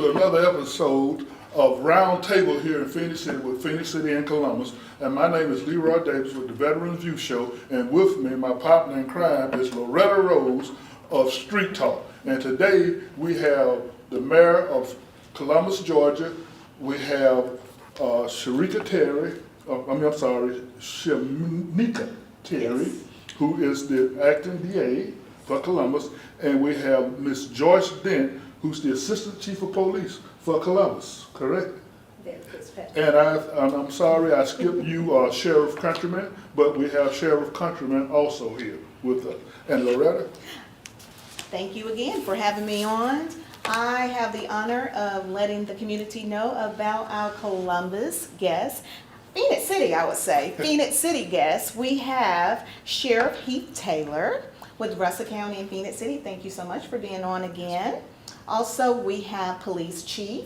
to another episode of Roundtable here in Phenix City with Phenix City and Columbus. And my name is Leroy Davis with the Veterans View Show. And with me, my partner in crime is Loretta Rose of Street Talk. And today we have the mayor of Columbus, Georgia. We have Sheneka Terry, yes, who is the acting DA for Columbus. And we have Miss Joyce Dent, who's the Assistant Chief of Police for Columbus, correct? Fitzpatrick. And I'm sorry I skipped you, Sheriff Countryman, but we have Sheriff Countryman also here with us. And Loretta? Thank you again for having me on. I have the honor of letting the community know about our Columbus guests. Phenix City, I would say. Phenix City guests. We have Sheriff Heath Taylor with Russell County and Phenix City. Thank you so much for being on again. Also, we have Police Chief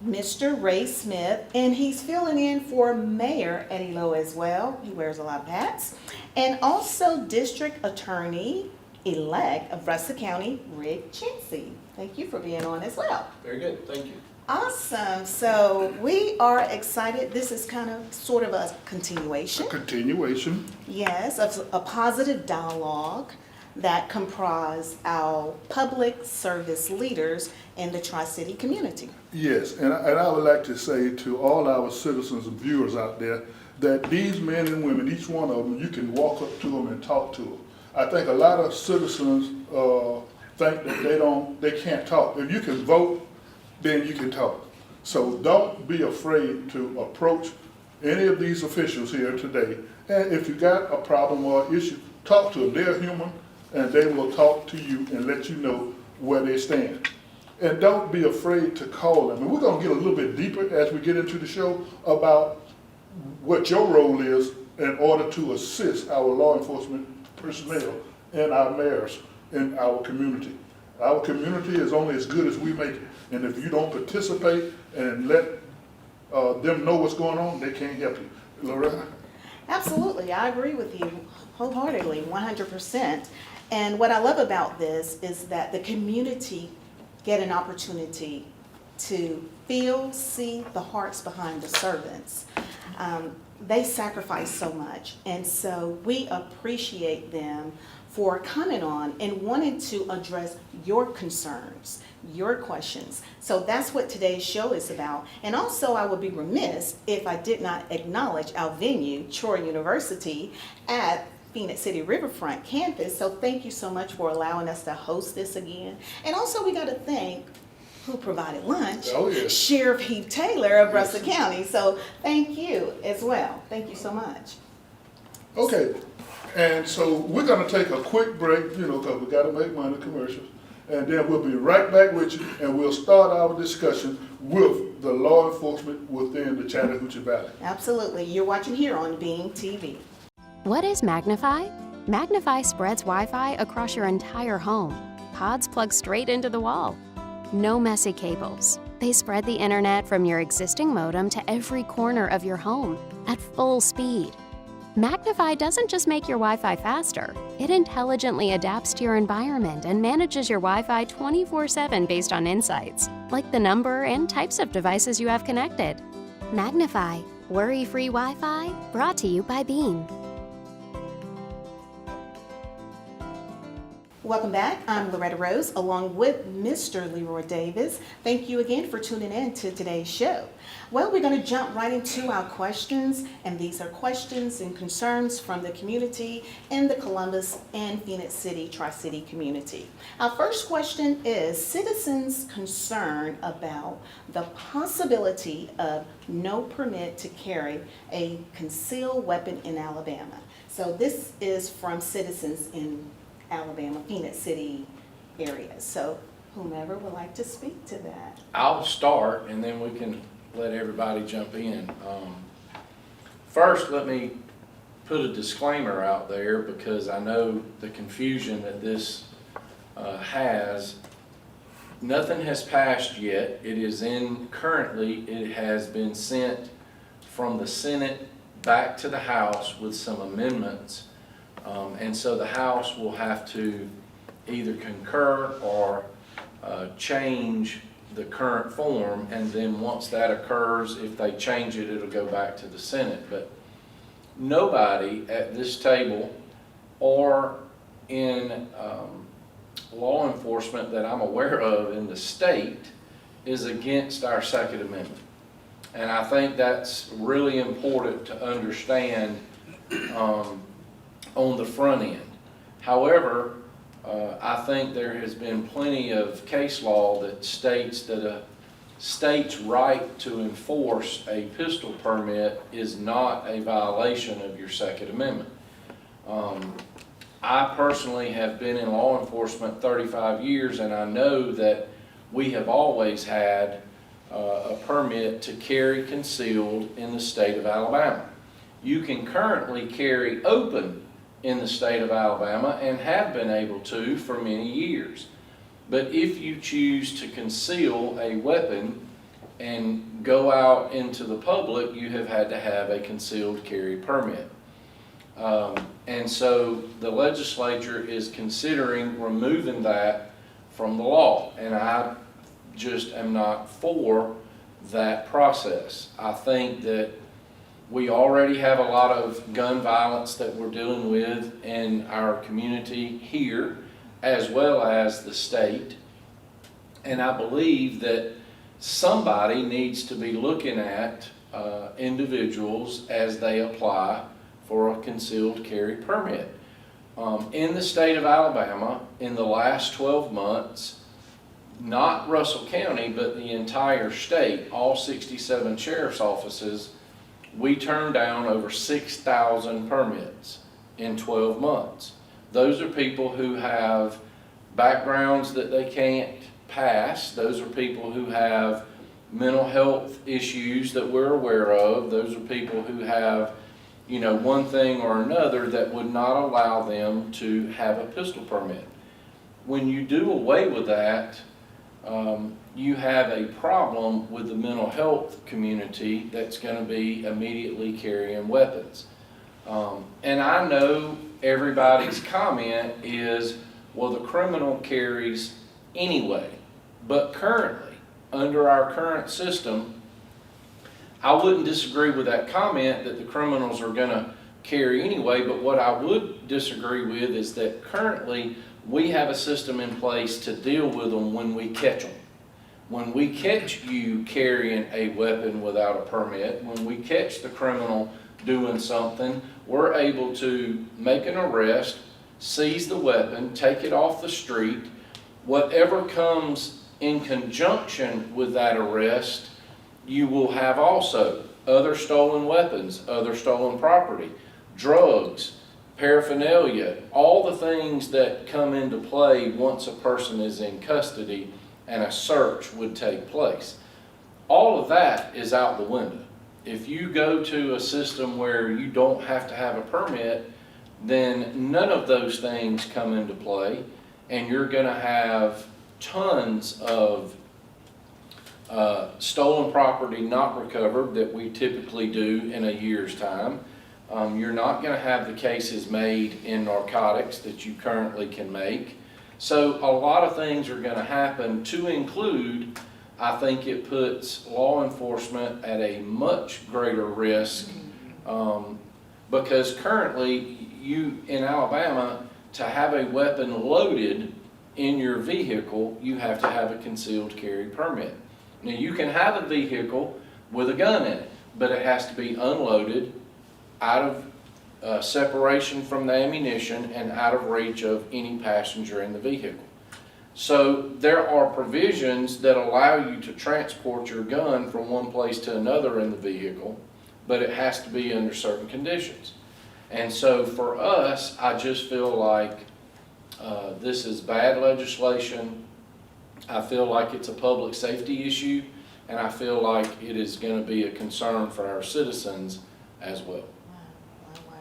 Mr. Ray Smith, and he's filling in for Mayor Eddie Lowe as well. He wears a lot of hats. And also District Attorney-elect of Russell County, Rick Chancey. Thank you for being on as well. Very good, thank you. Awesome. So we are excited. This is kind of sort of a continuation. A continuation. Yes, of a positive dialogue that comprise our public service leaders in the Tri-City community. Yes, and I would like to say to all our citizens and viewers out there that these men and women, each one of them, you can walk up to them and talk to them. I think a lot of citizens think that they can't talk. If you can vote, then you can talk. So don't be afraid to approach any of these officials here today. And if you got a problem or issue, talk to them. They're human, and they will talk to you and let you know where they stand. And don't be afraid to call them. And we're going to get a little bit deeper as we get into the show about what your role is in order to assist our law enforcement personnel and our mayors in our community. Our community is only as good as we make it. And if you don't participate and let them know what's going on, they can't help you. Loretta? Absolutely, I agree with you wholeheartedly, 100%. And what I love about this is that the community get an opportunity to feel, see the hearts behind the servants. They sacrifice so much, and so we appreciate them for coming on and wanting to address your concerns, your questions. So that's what today's show is about. And also, I would be remiss if I did not acknowledge our venue, Troy University, at Phenix City Riverfront campus. So thank you so much for allowing us to host this again. And also, we got to thank who provided lunch, Oh, yes. Sheriff Heath Taylor of Russell County. So thank you as well. Thank you so much. Okay, and so we're going to take a quick break, because we got to make money commercials. And then we'll be right back with you, and we'll start our discussion with the law enforcement within the Chattahoochee Valley. Absolutely. You're watching here on Being TV. What is Magnify? Magnify spreads Wi-Fi across your entire home. Pods plug straight into the wall. No messy cables. They spread the internet from your existing modem to every corner of your home at full speed. Magnify doesn't just make your Wi-Fi faster. It intelligently adapts to your environment and manages your Wi-Fi 24/7 based on insights, like the number and types of devices you have connected. Magnify, worry-free Wi-Fi, brought to you by Beam. Welcome back. I'm Loretta Rose along with Mr. Leroy Davis. Thank you again for tuning in to today's show. Well, we're going to jump right into our questions, and these are questions and concerns from the community in the Columbus and Phenix City, Tri-City community. Our first question is citizens' concern about the possibility of no permit to carry a concealed weapon in Alabama. So this is from citizens in Alabama, Phenix City area. So whomever would like to speak to that. I'll start and then we can let everybody jump in. First, let me put a disclaimer out there because I know the confusion that this has. Nothing has passed yet. It is currently, it has been sent from the Senate back to the House with some amendments. And so the House will have to either concur or change the current form, and then once that occurs, if they change it, it'll go back to the Senate. But nobody at this table or in law enforcement that I'm aware of in the state is against our Second Amendment. And I think that's really important to understand on the front end. However, I think there has been plenty of case law that states that a state's right to enforce a pistol permit is not a violation of your Second Amendment. I personally have been in law enforcement 35 years, and I know that we have always had a permit to carry concealed in the state of Alabama. You can currently carry open in the state of Alabama and have been able to for many years. But if you choose to conceal a weapon and go out into the public, you have had to have a concealed carry permit. And so the legislature is considering removing that from the law, and I just am not for that process. I think that we already have a lot of gun violence that we're dealing with in our community here, as well as the state. And I believe that somebody needs to be looking at individuals as they apply for a concealed carry permit. In the state of Alabama, in the last 12 months, not Russell County, but the entire state, all 67 sheriff's offices, we turned down over 6,000 permits in 12 months. Those are people who have backgrounds that they can't pass. Those are people who have mental health issues that we're aware of. Those are people who have, you know, one thing or another that would not allow them to have a pistol permit. When you do away with that, you have a problem with the mental health community that's going to be immediately carrying weapons. And I know everybody's comment is, well, the criminal carries anyway. But currently, under our current system, I wouldn't disagree with that comment that the criminals are going to carry anyway, but what I would disagree with is that currently we have a system in place to deal with them when we catch them. When we catch you carrying a weapon without a permit, when we catch the criminal doing something, we're able to make an arrest, seize the weapon, take it off the street. Whatever comes in conjunction with that arrest, you will have also other stolen weapons, other stolen property, drugs, paraphernalia, all the things that come into play once a person is in custody and a search would take place. All of that is out the window. If you go to a system where you don't have to have a permit, then none of those things come into play, and you're going to have tons of stolen property not recovered that we typically do in a year's time. You're not going to have the cases made in narcotics that you currently can make. So a lot of things are going to happen, to include, I think it puts law enforcement at a much greater risk because currently you, in Alabama, to have a weapon loaded in your vehicle, you have to have a concealed carry permit. Now you can have a vehicle with a gun in it, but it has to be unloaded, out of separation from the ammunition, and out of reach of any passenger in the vehicle. So there are provisions that allow you to transport your gun from one place to another in the vehicle, but it has to be under certain conditions. And so for us, I just feel like this is bad legislation. I feel like it's a public safety issue, and I feel like it is going to be a concern for our citizens as well. Wow.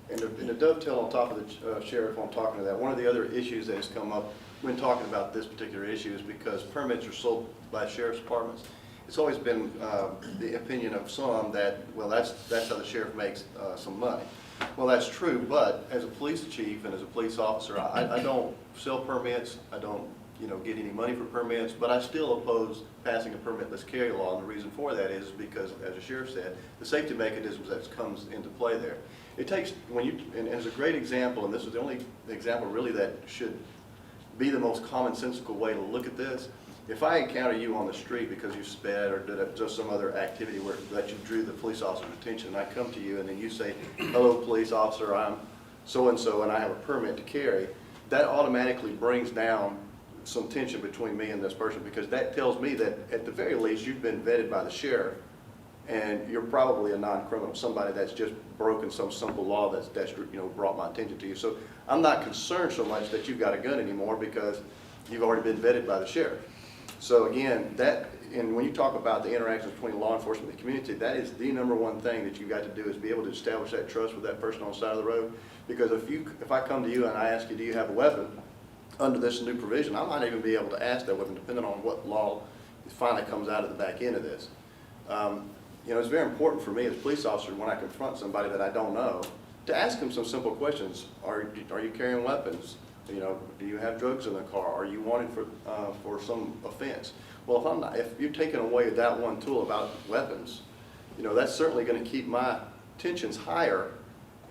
And to dovetail on top of the sheriff on talking to that, one of the other issues that has come up when talking about this particular issue is because permits are sold by sheriff's departments. It's always been the opinion of some that, well, that's how the sheriff makes some money. Well, that's true, but as a police chief and as a police officer, I don't sell permits, I don't get any money for permits, but I still oppose passing a permitless carry law, and the reason for that is because, as the sheriff said, the safety mechanisms that comes into play there. It takes, and as a great example, and this is the only example really that should be the most commonsensical way to look at this. If I encounter you on the street because you sped or did just some other activity that you drew the police officer's attention, and I come to you and then you say, hello police officer, I'm so-and-so and I have a permit to carry, that automatically brings down some tension between me and this person, because that tells me that at the very least you've been vetted by the sheriff and you're probably a non-criminal, somebody that's just broken some simple law that's brought my attention to you. So I'm not concerned so much that you've got a gun anymore because you've already been vetted by the sheriff. So again, and when you talk about the interactions between law enforcement and the community, that is the number one thing that you've got to do, is be able to establish that trust with that person on the side of the road. Because if I come to you and I ask you, do you have a weapon, under this new provision, I might even be able to ask that weapon depending on what law finally comes out of the back end of this. It's very important for me as a police officer when I confront somebody that I don't know to ask them some simple questions. Are you carrying weapons? Do you have drugs in the car? Are you wanted for some offense? Well, if you're taking away that one tool about weapons, that's certainly going to keep my tensions higher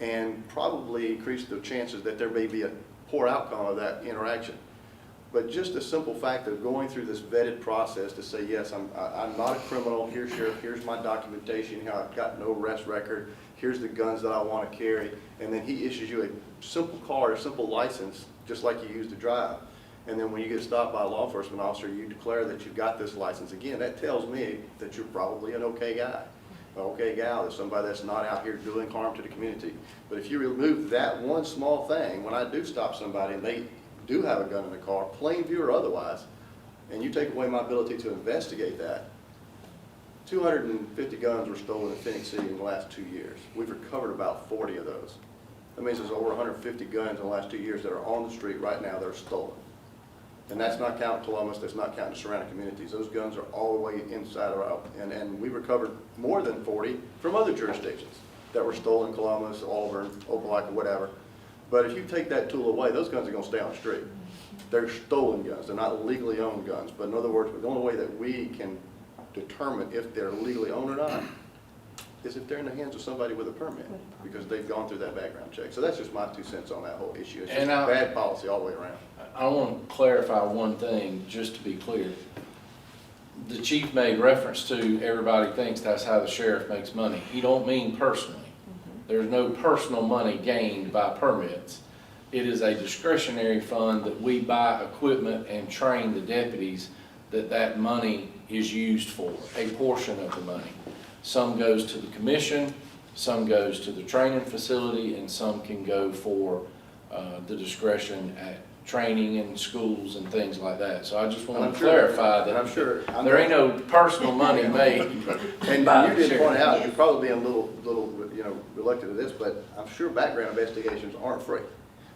and probably increase the chances that there may be a poor outcome of that interaction. But just the simple fact of going through this vetted process to say, yes, I'm not a criminal, here, Sheriff, here's my documentation, I've got no arrest record, here's the guns that I want to carry, and then he issues you a simple card, a simple license, just like you use to drive. And then when you get stopped by a law enforcement officer, you declare that you've got this license. Again, that tells me that you're probably an okay guy, an okay gal, is somebody that's not out here doing harm to the community. But if you remove that one small thing, when I do stop somebody and they do have a gun in the car, plain view or otherwise, and you take away my ability to investigate that, 250 guns were stolen in Phenix City in the last 2 years. We've recovered about 40 of those. That means there's over 150 guns in the last 2 years that are on the street right now that are stolen. And that's not counting Columbus, that's not counting the surrounding communities. Those guns are all the way inside or out. And we recovered more than 40 from other jurisdictions that were stolen, Columbus, Auburn, Opelika, whatever. But if you take that tool away, those guns are going to stay on the street. They're stolen guns, they're not legally owned guns. But in other words, the only way that we can determine if they're legally owned or not is if they're in the hands of somebody with a permit, because they've gone through that background check. So that's just my 2 cents on that whole issue. It's just bad policy all the way around. I want to clarify one thing, just to be clear. The chief made reference to everybody thinks that's how the sheriff makes money. He don't mean personally. There's no personal money gained by permits. It is a discretionary fund that we buy equipment and train the deputies that money is used for, a portion of the money. Some goes to the commission, some goes to the training facility, and some can go for the discretion at training in schools and things like that. So I just want to clarify that there ain't no personal money made. And you did point out, you're probably being a little reluctant to this, but I'm sure background investigations aren't free.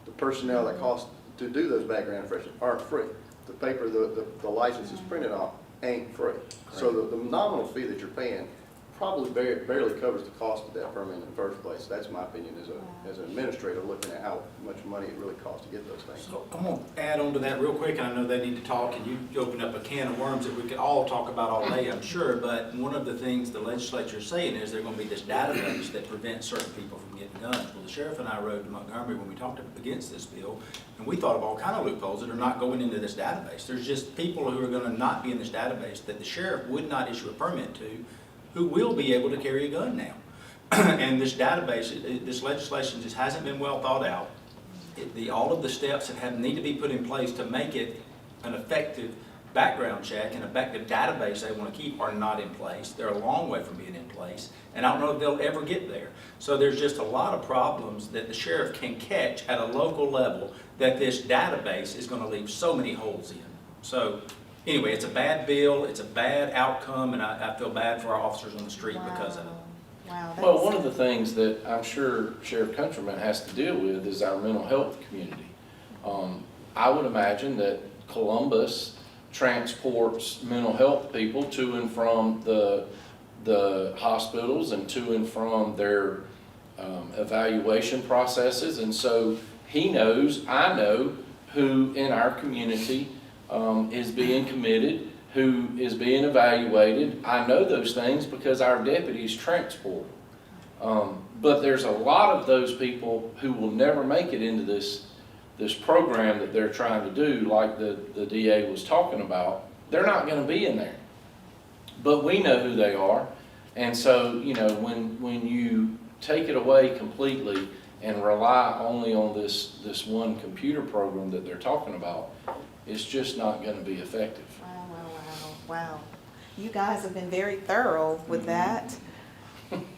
The personnel that cost to do those background investigations aren't free. The paper the license is printed on ain't free. So the nominal fee that you're paying probably barely covers the cost of that permit in the first place. That's my opinion as an administrator looking at how much money it really costs to get those things. So I'm going to add on to that real quick, and I know they need to talk, and you open up a can of worms that we could all talk about all day, I'm sure, but one of the things the legislature is saying is there's going to be this database that prevents certain people from getting guns. Well, the sheriff and I rode to Montgomery when we talked against this bill, and we thought of all kind of loopholes that are not going into this database. There's just people who are going to not be in this database that the sheriff would not issue a permit to, who will be able to carry a gun now. And this database, this legislation just hasn't been well thought out. All of the steps that need to be put in place to make it an effective background check and effective database they want to keep are not in place. They're a long way from being in place, and I don't know if they'll ever get there. So there's just a lot of problems that the sheriff can catch at a local level that this database is going to leave so many holes in. So anyway, it's a bad bill, it's a bad outcome, and I feel bad for our officers on the street because of it. Wow. Well, one of the things that I'm sure Sheriff Countryman has to deal with is our mental health community. I would imagine that Columbus transports mental health people to and from the hospitals and to and from their evaluation processes, and so he knows, I know, who in our community is being committed, who is being evaluated. I know those things because our deputies transport. But there's a lot of those people who will never make it into this program that they're trying to do, like the DA was talking about. They're not going to be in there. But we know who they are. And so, you know, when you take it away completely and rely only on this one computer program that they're talking about, it's just not going to be effective. Wow. You guys have been very thorough with that.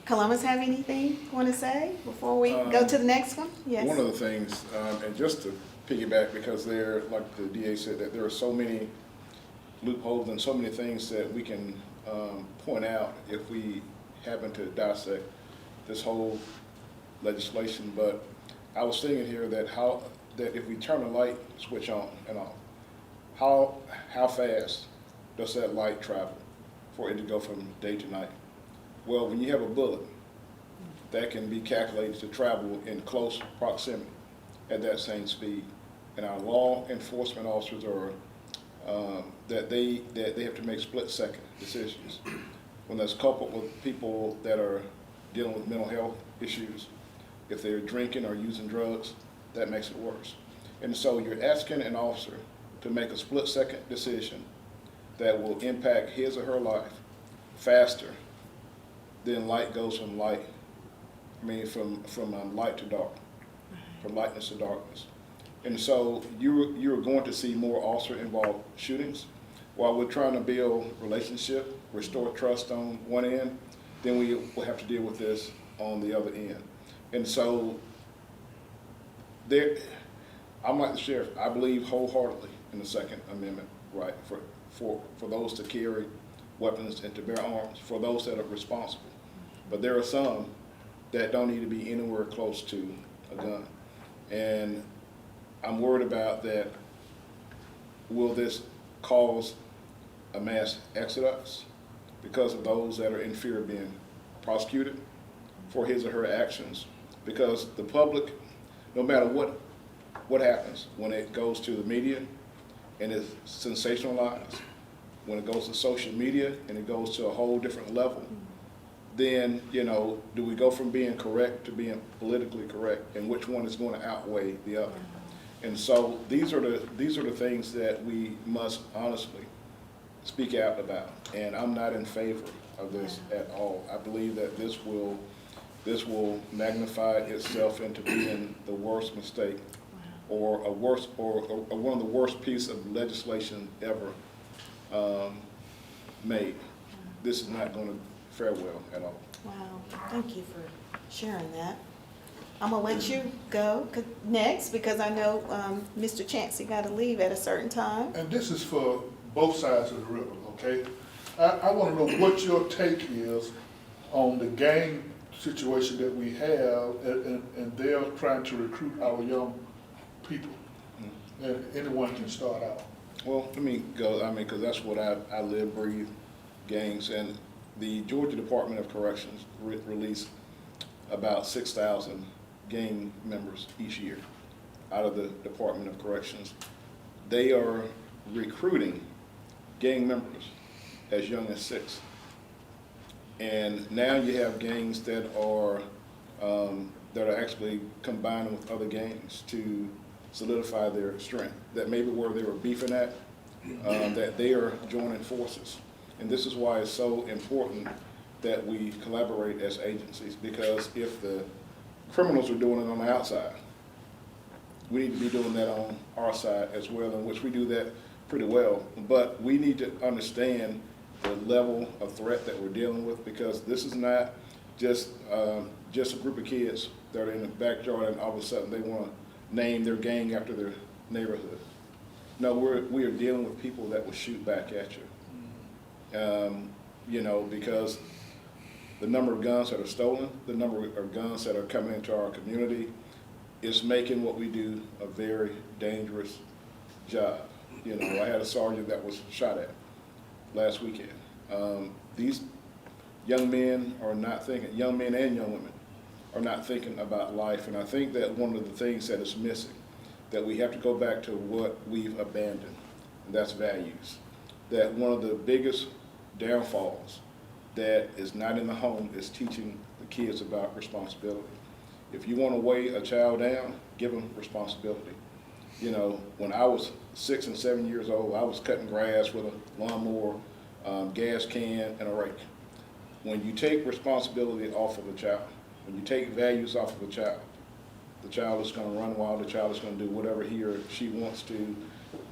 Columbus, have anything you want to say before we go to the next one? Yes. One of the things, and just to piggyback, because there, like the DA said, that there are so many loopholes and so many things that we can point out if we happen to dissect this whole legislation. But I was thinking here that that if we turn the light switch on and off, how fast does that light travel for it to go from day to night? Well, when you have a bullet, that can be calculated to travel in close proximity at that same speed. And our law enforcement officers are that they have to make split-second decisions. When that's coupled with people that are dealing with mental health issues, if they're drinking or using drugs, that makes it worse. And so you're asking an officer to make a split-second decision that will impact his or her life faster than light goes from light, from light to dark, from lightness to darkness. And so you're going to see more officer-involved shootings. While we're trying to build relationship, restore trust on one end, then we will have to deal with this on the other end. And so I'm like the sheriff. I believe wholeheartedly in the Second Amendment right for those to carry weapons and to bear arms, for those that are responsible. But there are some that don't need to be anywhere close to a gun. And I'm worried about that. Will this cause a mass exodus because of those that are in fear of being prosecuted for his or her actions? Because the public, no matter what happens, when it goes to the media and it's sensationalized, when it goes to social media and it goes to a whole different level, then, you know, do we go from being correct to being politically correct, and which one is going to outweigh the other? And so these are the things that we must honestly speak out about. And I'm not in favor of this at all. I believe that this will magnify itself into being the worst mistake, or one of the worst pieces of legislation ever made. This is not going to fare well at all. Wow, thank you for sharing that. I'm gonna let you go next because I know Mr. Chancey got to leave at a certain time. And this is for both sides of the river, okay? I want to know what your take is on the gang situation that we have, and they're trying to recruit our young people. And anyone can start out. Well, let me go, because that's what I live, breathe, gangs. And the Georgia Department of Corrections released about 6,000 gang members each year out of the Department of Corrections. They are recruiting gang members as young as 6. And now you have gangs that are actually combining with other gangs to solidify their strength. That maybe where they were beefing at, that they are joining forces. And this is why it's so important that we collaborate as agencies, because if the criminals are doing it on the outside, we need to be doing that on our side as well, in which we do that pretty well. But we need to understand the level of threat that we're dealing with, because this is not just a group of kids that are in the backyard and all of a sudden they want to name their gang after their neighborhood. No, we are dealing with people that will shoot back at you. You know, because the number of guns that are stolen, the number of guns that are coming into our community is making what we do a very dangerous job. You know, I had a sergeant that was shot at last weekend. These young men are not thinking, young men and young women are not thinking about life. And I think that one of the things that is missing, that we have to go back to what we've abandoned. and that's values. That one of the biggest downfalls that is not in the home is teaching the kids about responsibility. If you want to weigh a child down, give them responsibility. You know, when I was 6 and 7 years old, I was cutting grass with a lawnmower, gas can, and a rake. When you take responsibility off of a child, when you take values off of a child, the child is going to run wild, the child is going to do whatever he or she wants to.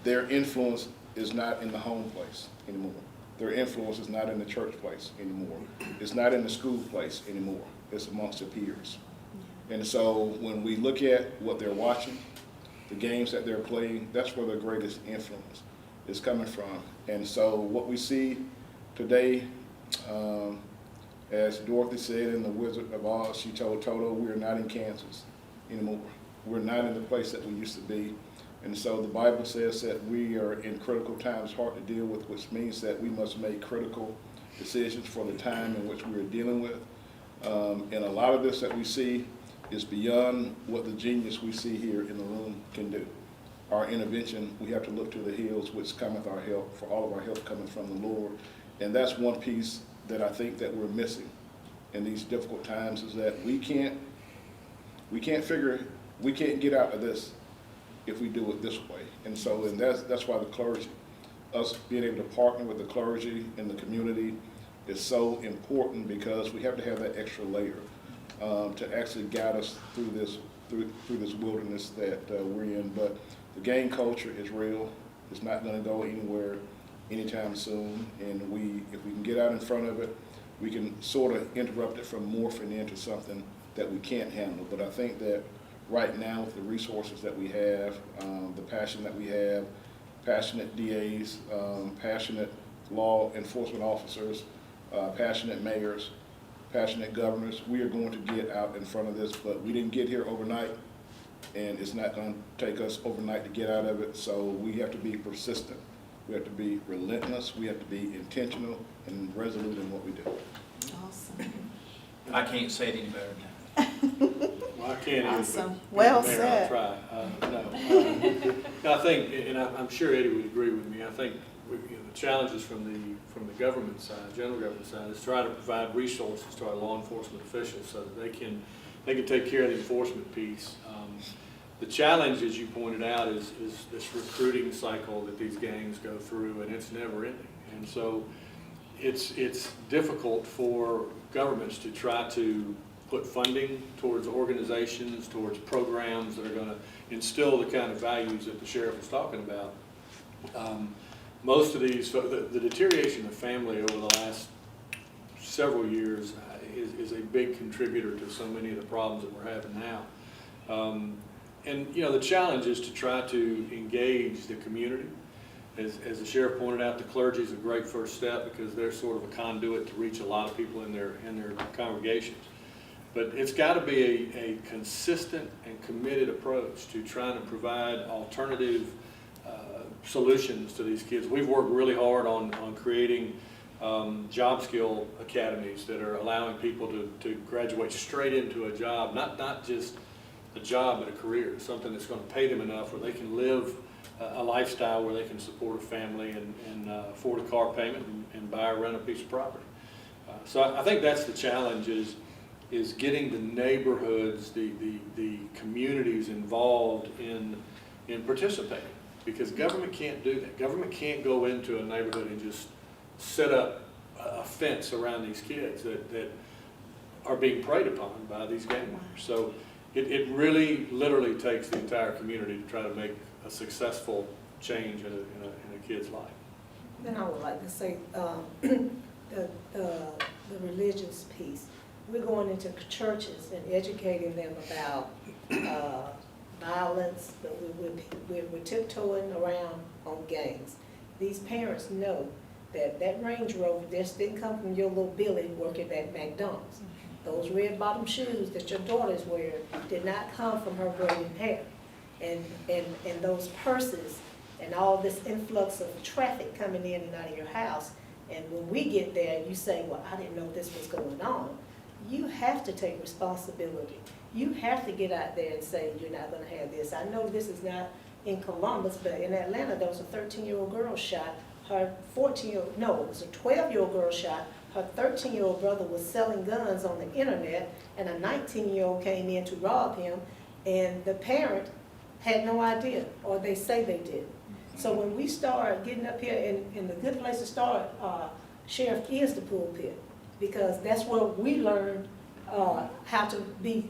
Their influence is not in the home place anymore. Their influence is not in the church place anymore. It's not in the school place anymore. It's amongst their peers. And so when we look at what they're watching, the games that they're playing, that's where the greatest influence is coming from. And so what we see today, as Dorothy said in The Wizard of Oz, she told Toto, we're not in Kansas anymore. We're not in the place that we used to be. And so the Bible says that we are in critical times, hard to deal with, which means that we must make critical decisions for the time in which we are dealing with. And a lot of this that we see is beyond what the genius we see here in the room can do. Our intervention, we have to look to the hills which cometh our help, for all of our help coming from the Lord. And that's one piece that I think that we're missing in these difficult times, is that we can't get out of this if we do it this way. And so, and that's why the clergy, us being able to partner with the clergy in the community is so important, because we have to have that extra layer to actually guide us through this wilderness that we're in. But the gang culture is real. It's not going to go anywhere anytime soon. And if we can get out in front of it, we can sort of interrupt it from morphing into something that we can't handle. But I think that right now, with the resources that we have, the passion that we have, passionate DAs, passionate law enforcement officers, passionate mayors, passionate governors, we are going to get out in front of this. But we didn't get here overnight, and it's not going to take us overnight to get out of it. So we have to be persistent. We have to be relentless. We have to be intentional and resolute in what we do. Awesome. I can't say it any better than that. Well, I can't either, Awesome. but, Well Mayor, said. I'll try. I think, and I'm sure Eddie would agree with me, I think the challenges from the government side, general government side, is try to provide resources to our law enforcement officials so that they can take care of the enforcement piece. The challenge, as you pointed out, is this recruiting cycle that these gangs go through, and it's never ending. And so it's difficult for governments to try to put funding towards organizations, towards programs that are going to instill the kind of values that the sheriff was talking about. Most of these, the deterioration of family over the last several years is a big contributor to so many of the problems that we're having now. And you know, the challenge is to try to engage the community. As the sheriff pointed out, the clergy is a great first step, because they're sort of a conduit to reach a lot of people in their congregations. But it's got to be a consistent and committed approach to trying to provide alternative solutions to these kids. We've worked really hard on creating job skill academies that are allowing people to graduate straight into a job, not just a job, but a career, something that's going to pay them enough where they can live a lifestyle where they can support a family and afford a car payment and buy or rent a piece of property. So I think that's the challenge, is getting the neighborhoods, the communities involved in participating, because government can't do that. Government can't go into a neighborhood and just set up a fence around these kids that are being preyed upon by these gang members. So it really literally takes the entire community to try to make a successful change in a kid's life. Then I would like to say the religious piece. We're going into churches and educating them about violence, but we're tiptoeing around on gangs. These parents know that Range Rover just didn't come from your little Billy working at McDonald's. Those red bottom shoes that your daughter's wearing did not come from her braiding hair. And those purses and all this influx of traffic coming in and out of your house. And when we get there, you say, well, I didn't know this was going on. You have to take responsibility. You have to get out there and say, you're not going to have this. I know this is not in Columbus, but in Atlanta, there was a 13-year-old girl shot. Her 14-year-old, no, it was a 12-year-old girl shot. Her 13-year-old brother was selling guns on the internet, and a 19-year-old came in to rob him, and the parent had no idea, or they say they did. So when we start getting up here, and the good place to start, Sheriff, is the pulpit, because that's where we learned how to be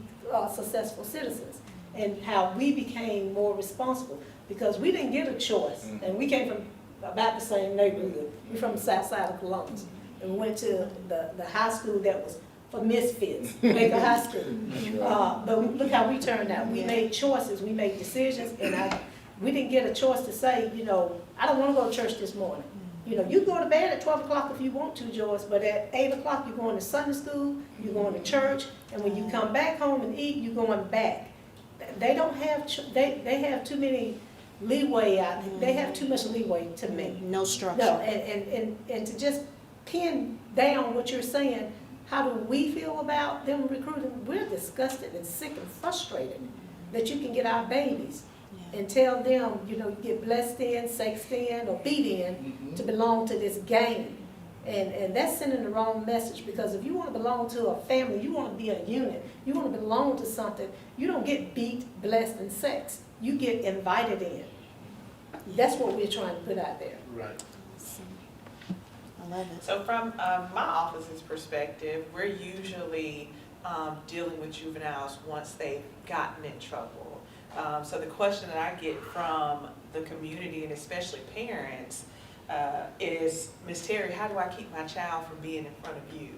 successful citizens, and how we became more responsible, because we didn't get a choice, and we came from about the same neighborhood. We're from the south side of Columbus, and we went to the high school that was for misfits, Baker High School. But look how we turned out. We made choices, we made decisions, and we didn't get a choice to say, you know, I don't want to go to church this morning. You know, you go to bed at 12 o'clock if you want to, Joyce, but at 8 o'clock you're going to Sunday school, you're going to church, and when you come back home and eat, you're going back. They don't have, they have too many leeway out there. They have too much leeway to me. No structure. No, and to just pin down what you're saying, how do we feel about them recruiting? We're disgusted and sick and frustrated that you can get our babies and tell them, you know, you get blessed in, sexed in, or beat in to belong to this gang. And that's sending the wrong message, because if you want to belong to a family, you want to be a unit, you want to belong to something, you don't get beat, blessed, and sexed. You get invited in. That's what we're trying to put out there. Right. I love it. So from my office's perspective, we're usually dealing with juveniles once they've gotten in trouble. So the question that I get from the community, and especially parents, is, Ms. Terry, how do I keep my child from being in front of you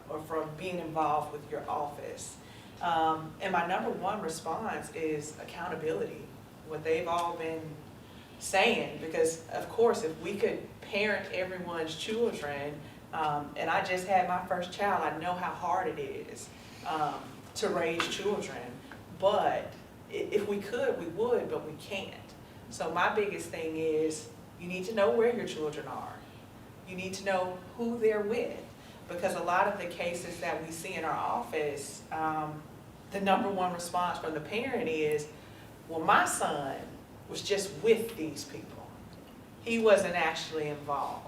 or from being involved with your office? And my number one response is accountability, what they've all been saying, because of course if we could parent everyone's children, and I just had my first child, I know how hard it is to raise children, but if we could, we would, but we can't. So my biggest thing is, you need to know where your children are. You need to know who they're with, because a lot of the cases that we see in our office, the number one response from the parent is, well, my son was just with these people. He wasn't actually involved.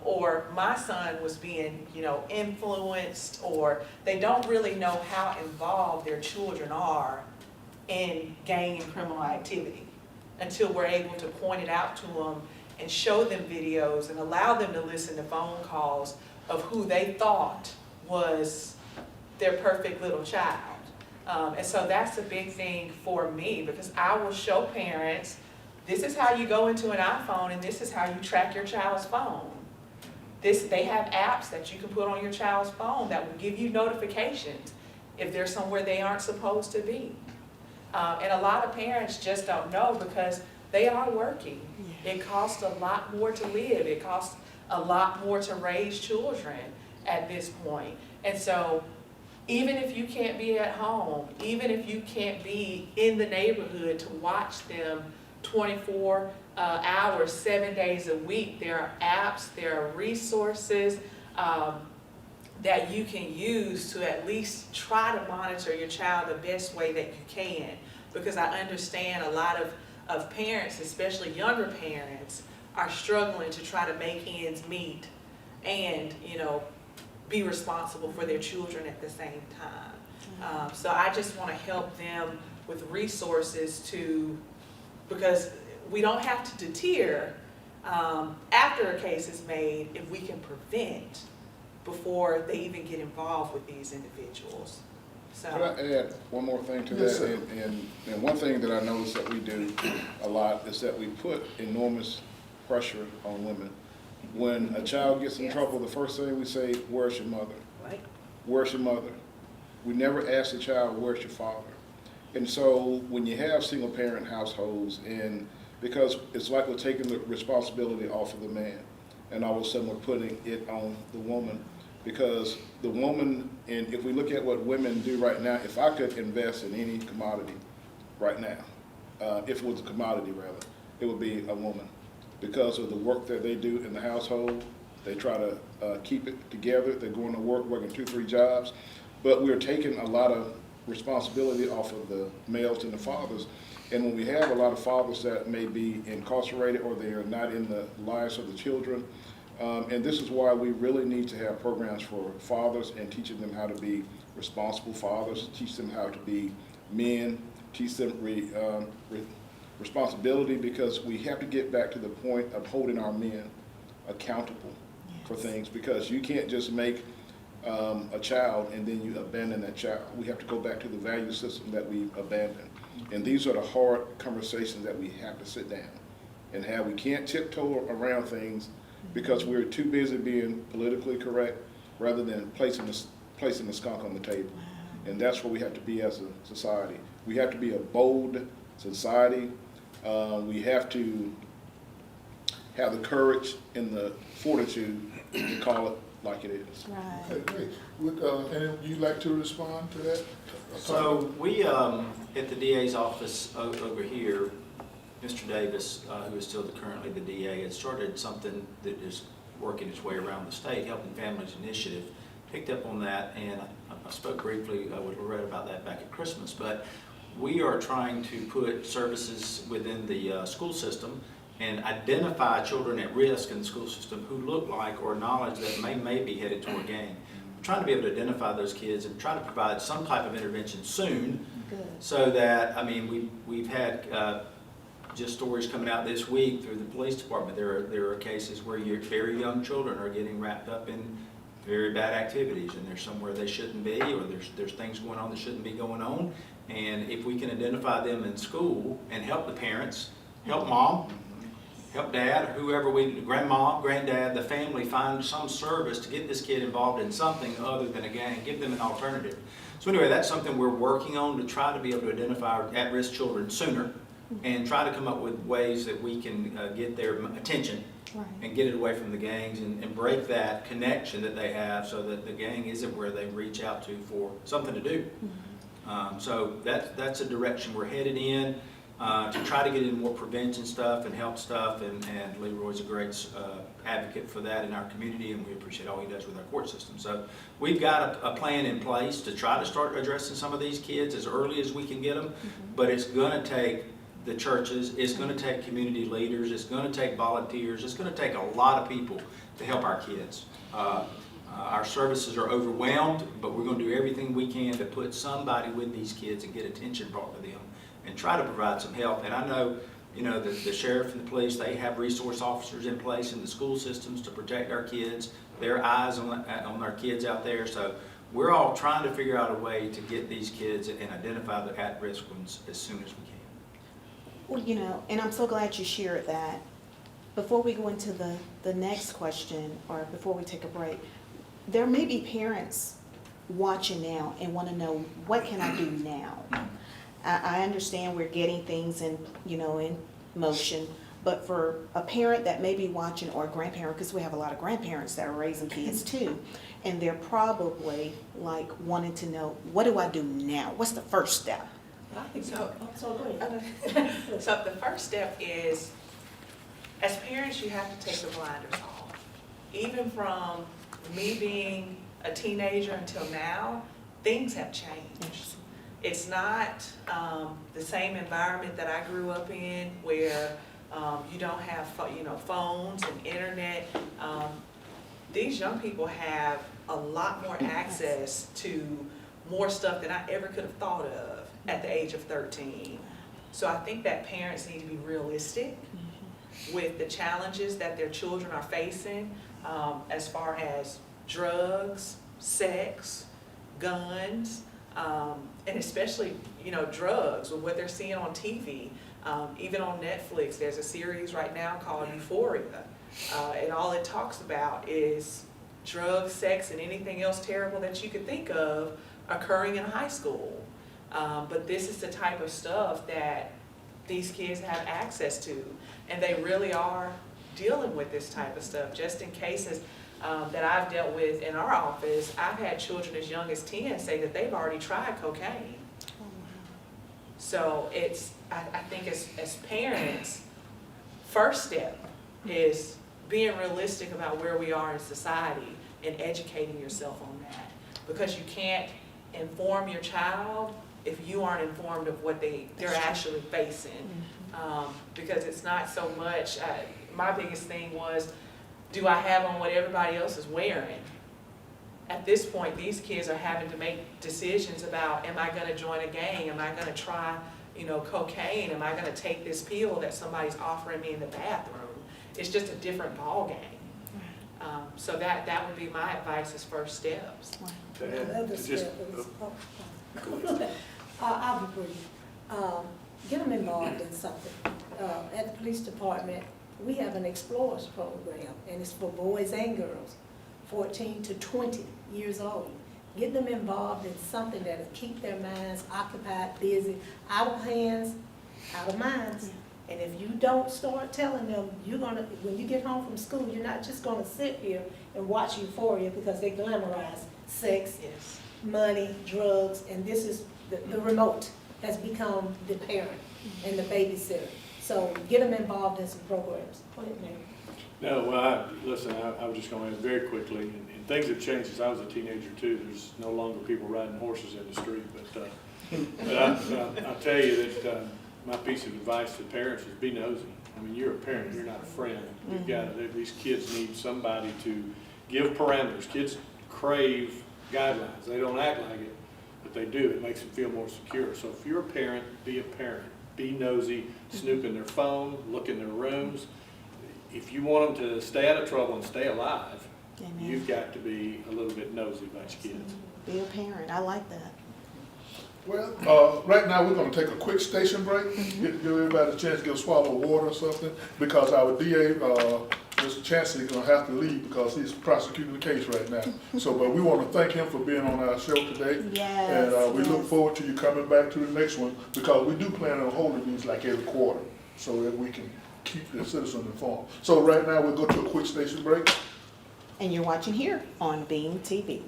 Or my son was being, you know, influenced, or they don't really know how involved their children are in gang and criminal activity until we're able to point it out to them and show them videos and allow them to listen to phone calls of who they thought was their perfect little child. And so that's a big thing for me, because I will show parents, this is how you go into an iPhone and this is how you track your child's phone. They have apps that you can put on your child's phone that will give you notifications if they're somewhere they aren't supposed to be. And a lot of parents just don't know, because they are working. It costs a lot more to live. It costs a lot more to raise children at this point. And so even if you can't be at home, even if you can't be in the neighborhood to watch them 24 hours, 7 days a week, there are apps, there are resources that you can use to at least try to monitor your child the best way that you can. Because I understand a lot of parents, especially younger parents, are struggling to try to make ends meet and, you know, be responsible for their children at the same time. So I just want to help them with resources because we don't have to deter after a case is made if we can prevent before they even get involved with these individuals. So. Could I add one more thing to Yes, that? And one thing that I notice that we do a lot is that we put enormous pressure on women. When a child gets in trouble, the first thing we say, where's your mother? Right. Where's your mother? We never ask the child, where's your father? And so when you have single parent households, and because it's like we're taking the responsibility off of the man, and all of a sudden we're putting it on the woman, because the woman, and if we look at what women do right now, if I could invest in any commodity right now, if it was a commodity rather, it would be a woman. Because of the work that they do in the household, they try to keep it together. They're going to work, working 2, 3 jobs. But we're taking a lot of responsibility off of the males and the fathers. And when we have a lot of fathers that may be incarcerated or they are not in the lives of the children, and this is why we really need to have programs for fathers and teaching them how to be responsible fathers, teach them how to be men, teach them responsibility, because we have to get back to the point of holding our men accountable for things, because you can't just make a child and then you abandon that child. We have to go back to the value system that we abandoned. And these are the hard conversations that we have to sit down and have. We can't tiptoe around things because we're too busy being politically correct rather than placing the skunk on the table. And that's what we have to be as a society. We have to be a bold society. We have to have the courage and the fortitude to call it like it is. Right. Okay, great. Would, any of you like to respond to that? So we, at the DA's office over here, Mr. Davis, who is still currently the DA, had started something that is working its way around the state, Helping Families Initiative, picked up on that, and I spoke briefly with Loretta about that back at Christmas, but we are trying to put services within the school system and identify children at risk in the school system who look like or acknowledge that may be headed toward a gang. We're trying to be able to identify those kids and try to provide some type of intervention soon. Good. So that, I mean, we've had just stories coming out this week through the police department. There are cases where very young children are getting wrapped up in very bad activities, and they're somewhere they shouldn't be, or there's things going on that shouldn't be going on. And if we can identify them in school and help the parents, help mom, help dad, whoever grandma, granddad, the family, find some service to get this kid involved in something other than a gang, give them an alternative. So anyway, that's something we're working on to try to be able to identify our at-risk children sooner and try to come up with ways that we can get their attention and get it away from the gangs and break that connection that they have so that the gang isn't where they reach out to for something to do. So that's a direction we're headed in. To try to get into more prevention stuff and help stuff, and Leroy's a great advocate for that in our community, and we appreciate all he does with our court system. So we've got a plan in place to try to start addressing some of these kids as early as we can get them, but it's going to take the churches, it's going to take community leaders, it's going to take volunteers, it's going to take a lot of people to help our kids. Our services are overwhelmed, but we're going to do everything we can to put somebody with these kids and get attention brought to them and try to provide some help. And I know, you know, the sheriff and the police, they have resource officers in place in the school systems to protect our kids, their eyes on our kids out there. So we're all trying to figure out a way to get these kids and identify the at-risk ones as soon as we can. Well, you know, and I'm so glad you shared that. Before we go into the next question, or before we take a break, there may be parents watching now and want to know, what can I do now? I understand we're getting things in motion, but for a parent that may be watching, or a grandparent, because we have a lot of grandparents that are raising kids too, and they're probably like wanting to know, what do I do now? What's the first step? So go ahead. So the first step is, as parents, you have to take the blinders off. Even from me being a teenager until now, things have changed. It's not the same environment that I grew up in, where you don't have phones and internet. These young people have a lot more access to more stuff than I ever could have thought of at the age of 13. So I think that parents need to be realistic with the challenges that their children are facing, as far as drugs, sex, guns, and especially, drugs, or what they're seeing on TV. Even on Netflix, there's a series right now called Euphoria, and all it talks about is drugs, sex, and anything else terrible that you could think of occurring in high school. But this is the type of stuff that these kids have access to, and they really are dealing with this type of stuff. Just in cases that I've dealt with in our office, I've had children as young as 10 say that they've already tried cocaine. So I think as parents, first step is being realistic about where we are in society and educating yourself on that. Because you can't inform your child if you aren't informed of what they're actually facing. Because it's not so much, my biggest thing was, do I have on what everybody else is wearing? At this point, these kids are having to make decisions about, am I gonna join a gang? Am I gonna try, cocaine? Am I gonna take this pill that somebody's offering me in the bathroom? It's just a different ballgame. So that would be my advice as first steps. Another step is, I'll be brief. Get them involved in something. At the police department, we have an Explorers program, and it's for boys and girls, 14 to 20 years old. Get them involved in something that'll keep their minds occupied, busy, idle hands, out of minds. And if you don't start telling them, when you get home from school, you're not just gonna sit here and watch Euphoria because they glamorize sex, Yes. money, drugs, and this is, the remote has become the parent and the babysitter. So get them involved in some programs. Go ahead, Mary. No, well, listen, I was just going to add very quickly, and things have changed since I was a teenager too. There's no longer people riding horses in the street, but I'll tell you that my piece of advice to parents is be nosy. I mean, you're a parent, you're not a friend. You've got to, these kids need somebody to give parameters. Kids crave guidelines. They don't act like it, but they do. It makes them feel more secure. So if you're a parent, be a parent. Be nosy, snoop in their phone, look in their rooms. If you want them to stay out of trouble and stay alive, Amen. You've got to be a little bit nosy about your kids. Be a parent, I like that. Well, right now, we're gonna take a quick station break, give everybody a chance to get a swallow of water or something, because our DA, Mr. Chancey, is gonna have to leave because he's prosecuting the case right now. So, but we wanna thank him for being on our show today. Yes, And we look yes. forward to you coming back to the next one, because we do plan on holding these like every quarter, so that we can keep the citizens informed. So right now, we'll go to a quick station break. And you're watching here on Beam TV.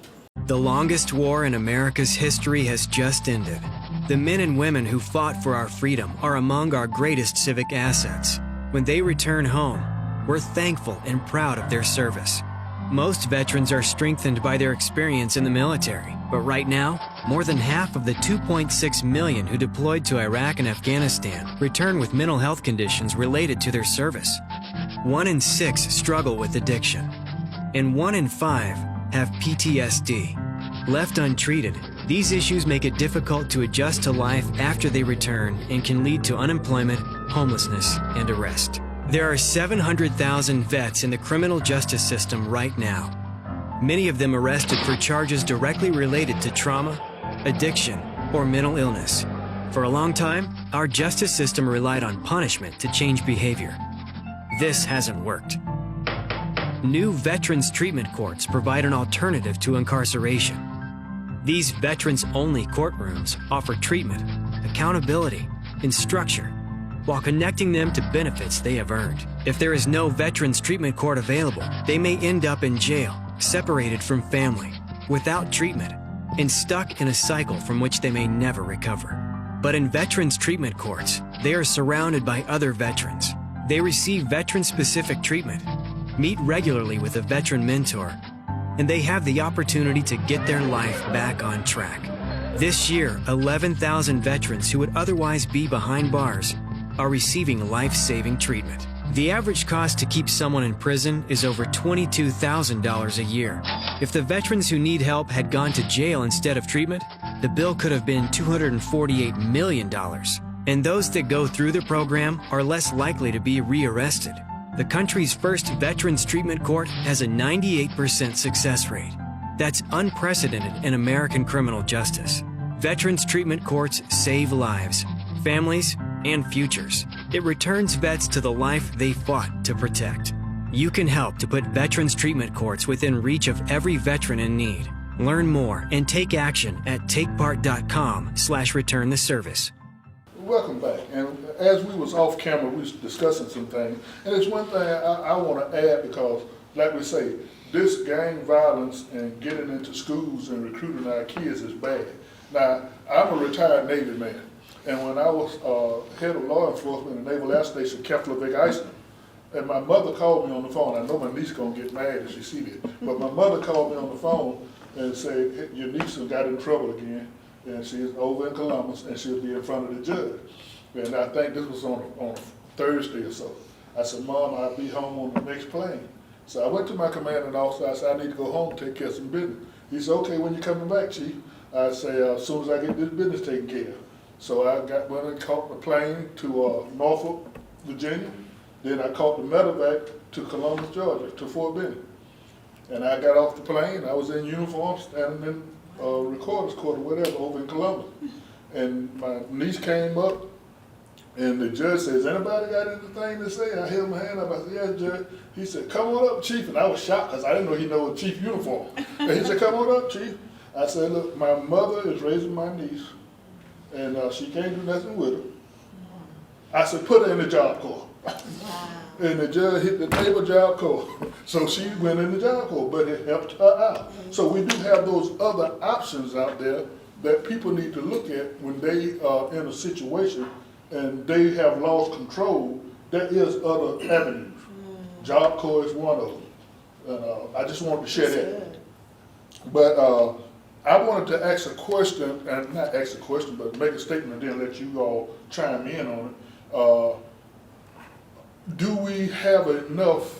The longest war in America's history has just ended. The men and women who fought for our freedom are among our greatest civic assets. When they return home, we're thankful and proud of their service. Most veterans are strengthened by their experience in the military, but right now, more than half of the 2.6 million who deployed to Iraq and Afghanistan return with mental health conditions related to their service. 1 in 6 struggle with addiction, and 1 in 5 have PTSD. Left untreated, these issues make it difficult to adjust to life after they return and can lead to unemployment, homelessness, and arrest. There are 700,000 vets in the criminal justice system right now, many of them arrested for charges directly related to trauma, addiction, or mental illness. For a long time, our justice system relied on punishment to change behavior. This hasn't worked. New Veterans Treatment Courts provide an alternative to incarceration. These veterans-only courtrooms offer treatment, accountability, and structure, while connecting them to benefits they have earned. If there is no Veterans Treatment Court available, they may end up in jail, separated from family, without treatment, and stuck in a cycle from which they may never recover. But in Veterans Treatment Courts, they are surrounded by other veterans. They receive veteran-specific treatment, meet regularly with a veteran mentor, and they have the opportunity to get their life back on track. This year, 11,000 veterans who would otherwise be behind bars are receiving life-saving treatment. The average cost to keep someone in prison is over $22,000 a year. If the veterans who need help had gone to jail instead of treatment, the bill could have been $248 million. And those that go through the program are less likely to be rearrested. The country's first Veterans Treatment Court has a 98% success rate. That's unprecedented in American criminal justice. Veterans Treatment Courts save lives, families, and futures. It returns vets to the life they fought to protect. You can help to put Veterans Treatment Courts within reach of every veteran in need. Learn more and take action at takepart.com/returntheservice. Welcome back. And as we was off camera, we was discussing some things. And it's one thing I want to add, because, like we say, this gang violence and getting into schools and recruiting our kids is bad. Now, I'm a retired Navy man. And when I was head of law enforcement in the Naval Air Station, Keflavik, Iceland, and my mother called me on the phone. I know my niece gonna get mad if she see this, but my mother called me on the phone and said, your niece got in trouble again. and she's over in Columbus, and she'll be in front of the judge. And I think this was on Thursday or so. I said, Mom, I'll be home on the next plane. So I went to my commanding officer. I said, I need to go home and take care of some business. He said, okay, when you coming back, Chief? I say, as soon as I get this business taken care of. So I went and caught the plane to Norfolk, Virginia. Then I caught the medevac to Columbus, Georgia, to Fort Benning. And I got off the plane. I was in uniform, standing in recorder's court or whatever over in Columbus. And my niece came up, and the judge says, anybody got anything to say? I held my hand up. I said, yes, Judge. He said, come on up, Chief. And I was shocked because I didn't know he knew a chief uniform. And he said, come on up, Chief. I said, look, my mother is raising my niece, and she can't do nothing with her. I said, put her in the Job Corps. And the judge hit the table, Job Corps. So she went in the Job Corps, but it helped her out. So we do have those other options out there that people need to look at when they are in a situation and they have lost control. There is other avenues. Job Corps is one of them. And I just wanted to share that. But I wanted to ask a question, and not ask a question, but make a statement and then let you all chime in on it. Do we have enough,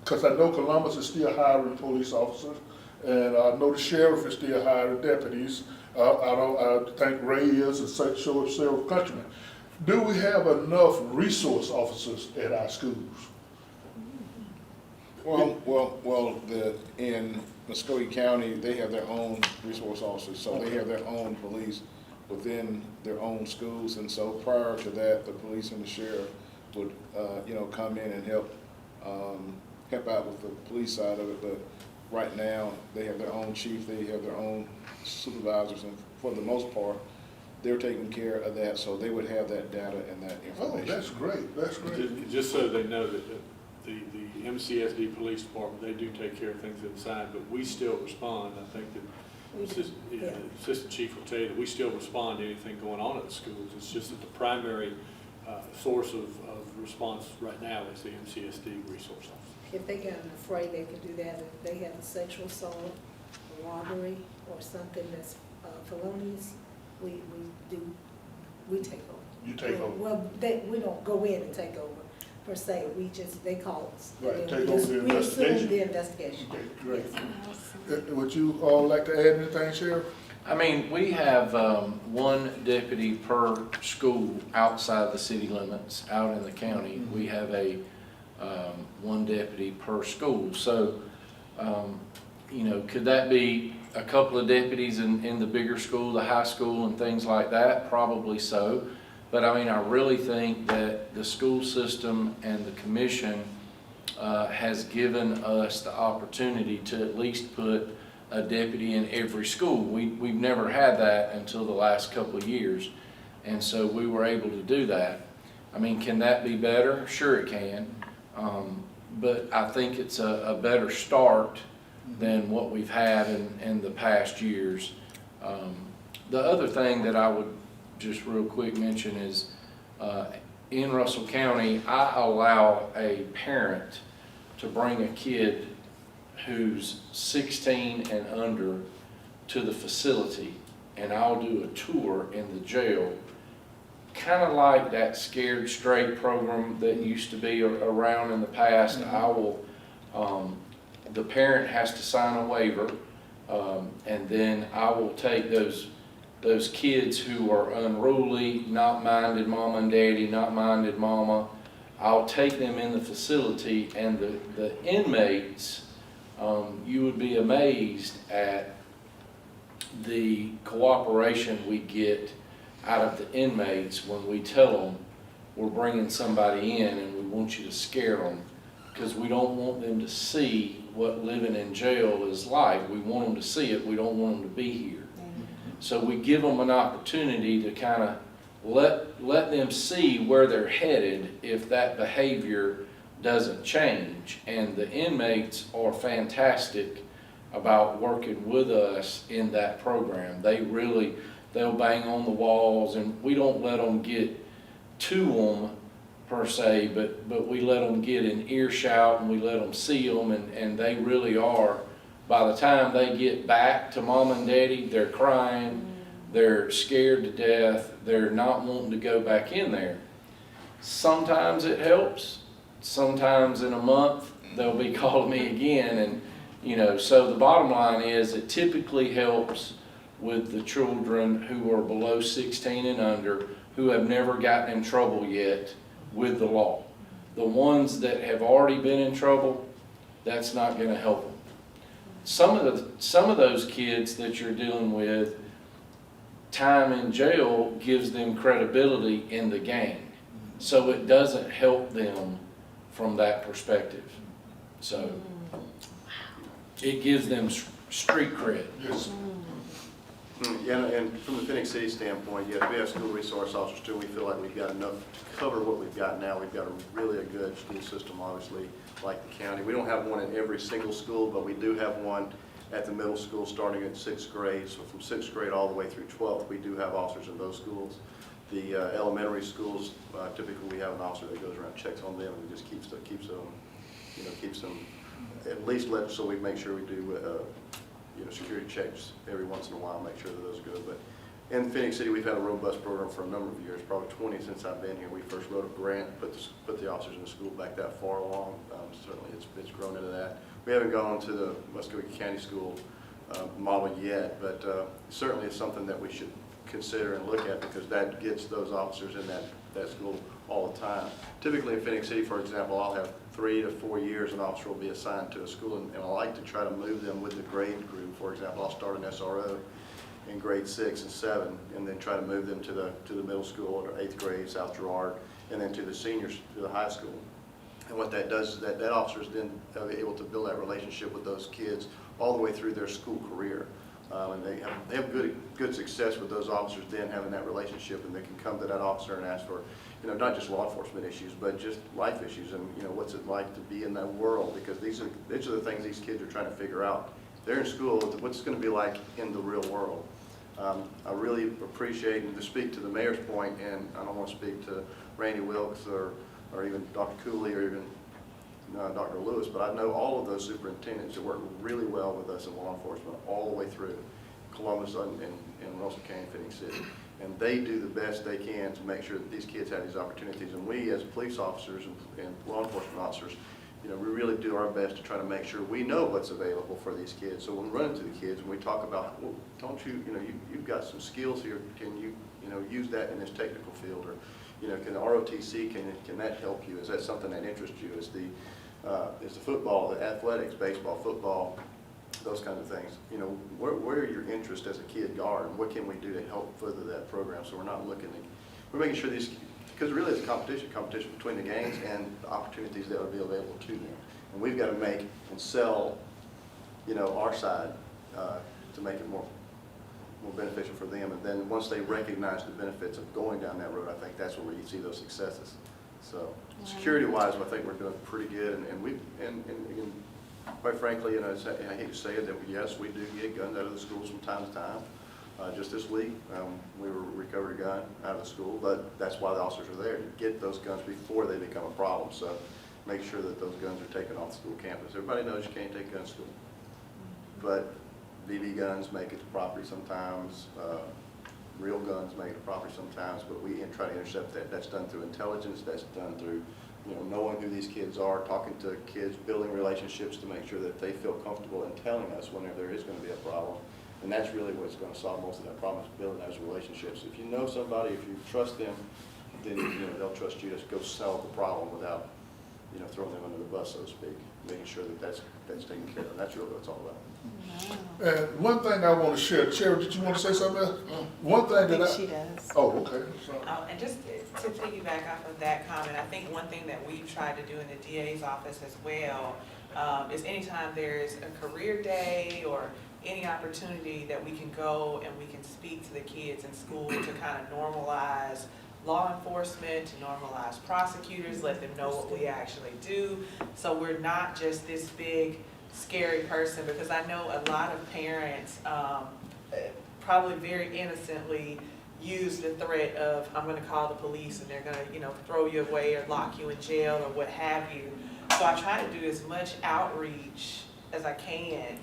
because I know Columbus is still hiring police officers, and I know the sheriff is still hiring deputies. I think Ray is, and so is Sheriff Countryman. Do we have enough resource officers at our schools? Well, in Muscogee County, they have their own resource officers, so they have their own police within their own schools, and so prior to that, the police and the sheriff would, come in and help out with the police side of it. But right now, they have their own chief, they have their own supervisors, and for the most part, they're taking care of that, so they would have that data and that information. Oh, that's great. That's great. Just so they know that the MCSD Police Department, they do take care of things inside, but we still respond. I think that the Assistant Chief will tell you that we still respond to anything going on at the schools. It's just that the primary source of response right now is the MCSD resource officer. If they got afraid, they could do that. If they have a sexual assault, a robbery, or something that's felonious, we take over. You take over. Well, we don't go in and take over per se. They call us. Right, And take over the we assume investigation. the investigation. Okay, great. Yes. Would you all like to add anything, Sheriff? I mean, we have one deputy per school outside the city limits, out in the county. We have one deputy per school. So, could that be a couple of deputies in the bigger school, the high school and things like that? Probably so. But I mean, I really think that the school system and the commission has given us the opportunity to at least put a deputy in every school. We've never had that until the last couple of years. And so we were able to do that. I mean, can that be better? Sure it can. But I think it's a better start than what we've had in the past years. The other thing that I would just real quick mention is in Russell County, I allow a parent to bring a kid who's 16 and under to the facility, and I'll do a tour in the jail, kind of like that Scared Straight program that used to be around in the past. I will, the parent has to sign a waiver, and then I will take those kids who are unruly, not minded mama and daddy, not minded mama, I'll take them in the facility, and the inmates, you would be amazed at the cooperation we get out of the inmates when we tell them we're bringing somebody in and we want you to scare them, because we don't want them to see what living in jail is like. We want them to see it. We don't want them to be here. So we give them an opportunity to kind of let them see where they're headed if that behavior doesn't change. And the inmates are fantastic about working with us in that program. They'll bang on the walls, and we don't let them get to them per se, but we let them get in earshot, and we let them see them, and they really are. By the time they get back to mom and daddy, they're crying, they're scared to death, they're not wanting to go back in there. Sometimes it helps, sometimes in a month they'll be calling me again, and so the bottom line is it typically helps with the children who are below 16 and under who have never gotten in trouble yet with the law. The ones that have already been in trouble, that's not going to help them. Some of those kids that you're dealing with, time in jail gives them credibility in the gang. So it doesn't help them from that perspective. So it gives them street cred. Yes. Yeah, and from the Phenix City standpoint, yes, we have school resource officers too. We feel like we've got enough to cover what we've got now. We've got a good school system, obviously, like the county. We don't have one in every single school, but we do have one at the middle school starting at 6th grade. So from 6th grade all the way through 12th, we do have officers in those schools. The elementary schools, typically we have an officer that goes around, checks on them, and just keeps them at least so we make sure we do security checks every once in a while, make sure that those are good. But in Phenix City, we've had a robust program for a number of years, probably 20 since I've been here. We first wrote a grant, put the officers in the school back that far along. Certainly it's grown into that. We haven't gone to the Muscogee County School model yet, but certainly it's something that we should consider and look at, because that gets those officers in that school all the time. Typically in Phenix City, for example, I'll have 3 to 4 years an officer will be assigned to a school, and I like to try to move them with the grade group. For example, I'll start an SRO in grade 6 and 7, and then try to move them to the middle school or 8th grade, South Girard, and then to the seniors, to the high school. And what that does is that officer is then able to build that relationship with those kids all the way through their school career. And they have good success with those officers then having that relationship, and they can come to that officer and ask for, not just law enforcement issues, but just life issues, and what's it like to be in that world, because these are the things these kids are trying to figure out. They're in school, what's it going to be like in the real world. I really appreciate, and to speak to the mayor's point, and I don't want to speak to Randy Wilkes or even Dr. Cooley or even Dr. Lewis, but I know all of those superintendents that work really well with us in law enforcement all the way through Columbus and Russell County, Phenix City. And they do the best they can to make sure that these kids have these opportunities. And we as police officers and law enforcement officers, we really do our best to try to make sure we know what's available for these kids. So when we run into the kids and we talk about, well, don't you've got some skills here, can you, use that in this technical field, or, can the ROTC, can that help you? Is that something that interests you? Is the football, the athletics, baseball, football, those kinds of things. Where are your interests as a kid are, and what can we do to help further that program? So we're making sure these, because really it's a competition between the gangs and the opportunities that will be available to them. And we've got to make and sell, our side to make it more beneficial for them. And then once they recognize the benefits of going down that road, I think that's where you see those successes. So security-wise, I think we're doing pretty good, and quite frankly, I hate to say it, that yes, we do get guns out of the schools from time to time. Just this week, we recovered a gun out of the school, but that's why the officers are there, to get those guns before they become a problem. So make sure that those guns are taken off the school campus. Everybody knows you can't take guns to school, but BB guns make it to property sometimes. Real guns make it to property sometimes, but we try to intercept that. That's done through intelligence. That's done through knowing who these kids are, talking to kids, building relationships to make sure that they feel comfortable in telling us whenever there is going to be a problem. And that's really what's going to solve most of that problem, is building those relationships. If you know somebody, if you trust them, then they'll trust you to go solve the problem without throwing them under the bus, so to speak. Making sure that that's taken care of. And that's really what it's all about. And one thing I want to share, Sherry, did you want to say something else? One thing that she does. Oh, okay. And just to piggyback off of that comment, I think one thing that we've tried to do in the DA's office as well is anytime there's a career day or any opportunity that we can go and we can speak to the kids in school to kind of normalize law enforcement, to normalize prosecutors, let them know what we actually do. So we're not just this big scary person, because I know a lot of parents probably very innocently use the threat of, I'm going to call the police and they're going to throw you away or lock you in jail or what have you. So I try to do as much outreach as I can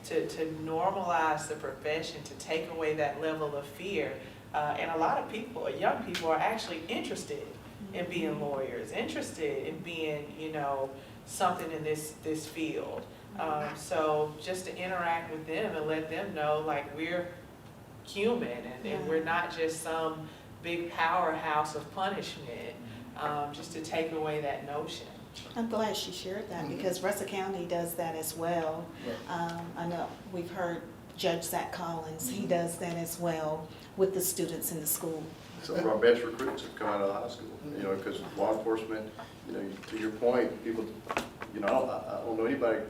to normalize the profession, to take away that level of fear. And a lot of people, young people, are actually interested in being lawyers, interested in being, you know, something in this field. So just to interact with them and let them know, like, we're human and we're not just some big powerhouse of punishment, just to take away that notion. I'm glad she shared that because Russell County does that as well. I know we've heard Judge Zach Collins, he does that as well with the students in the school. Some of our best recruits have come out of high school, you know, because law enforcement, you know, to your point, people, you know, I don't know anybody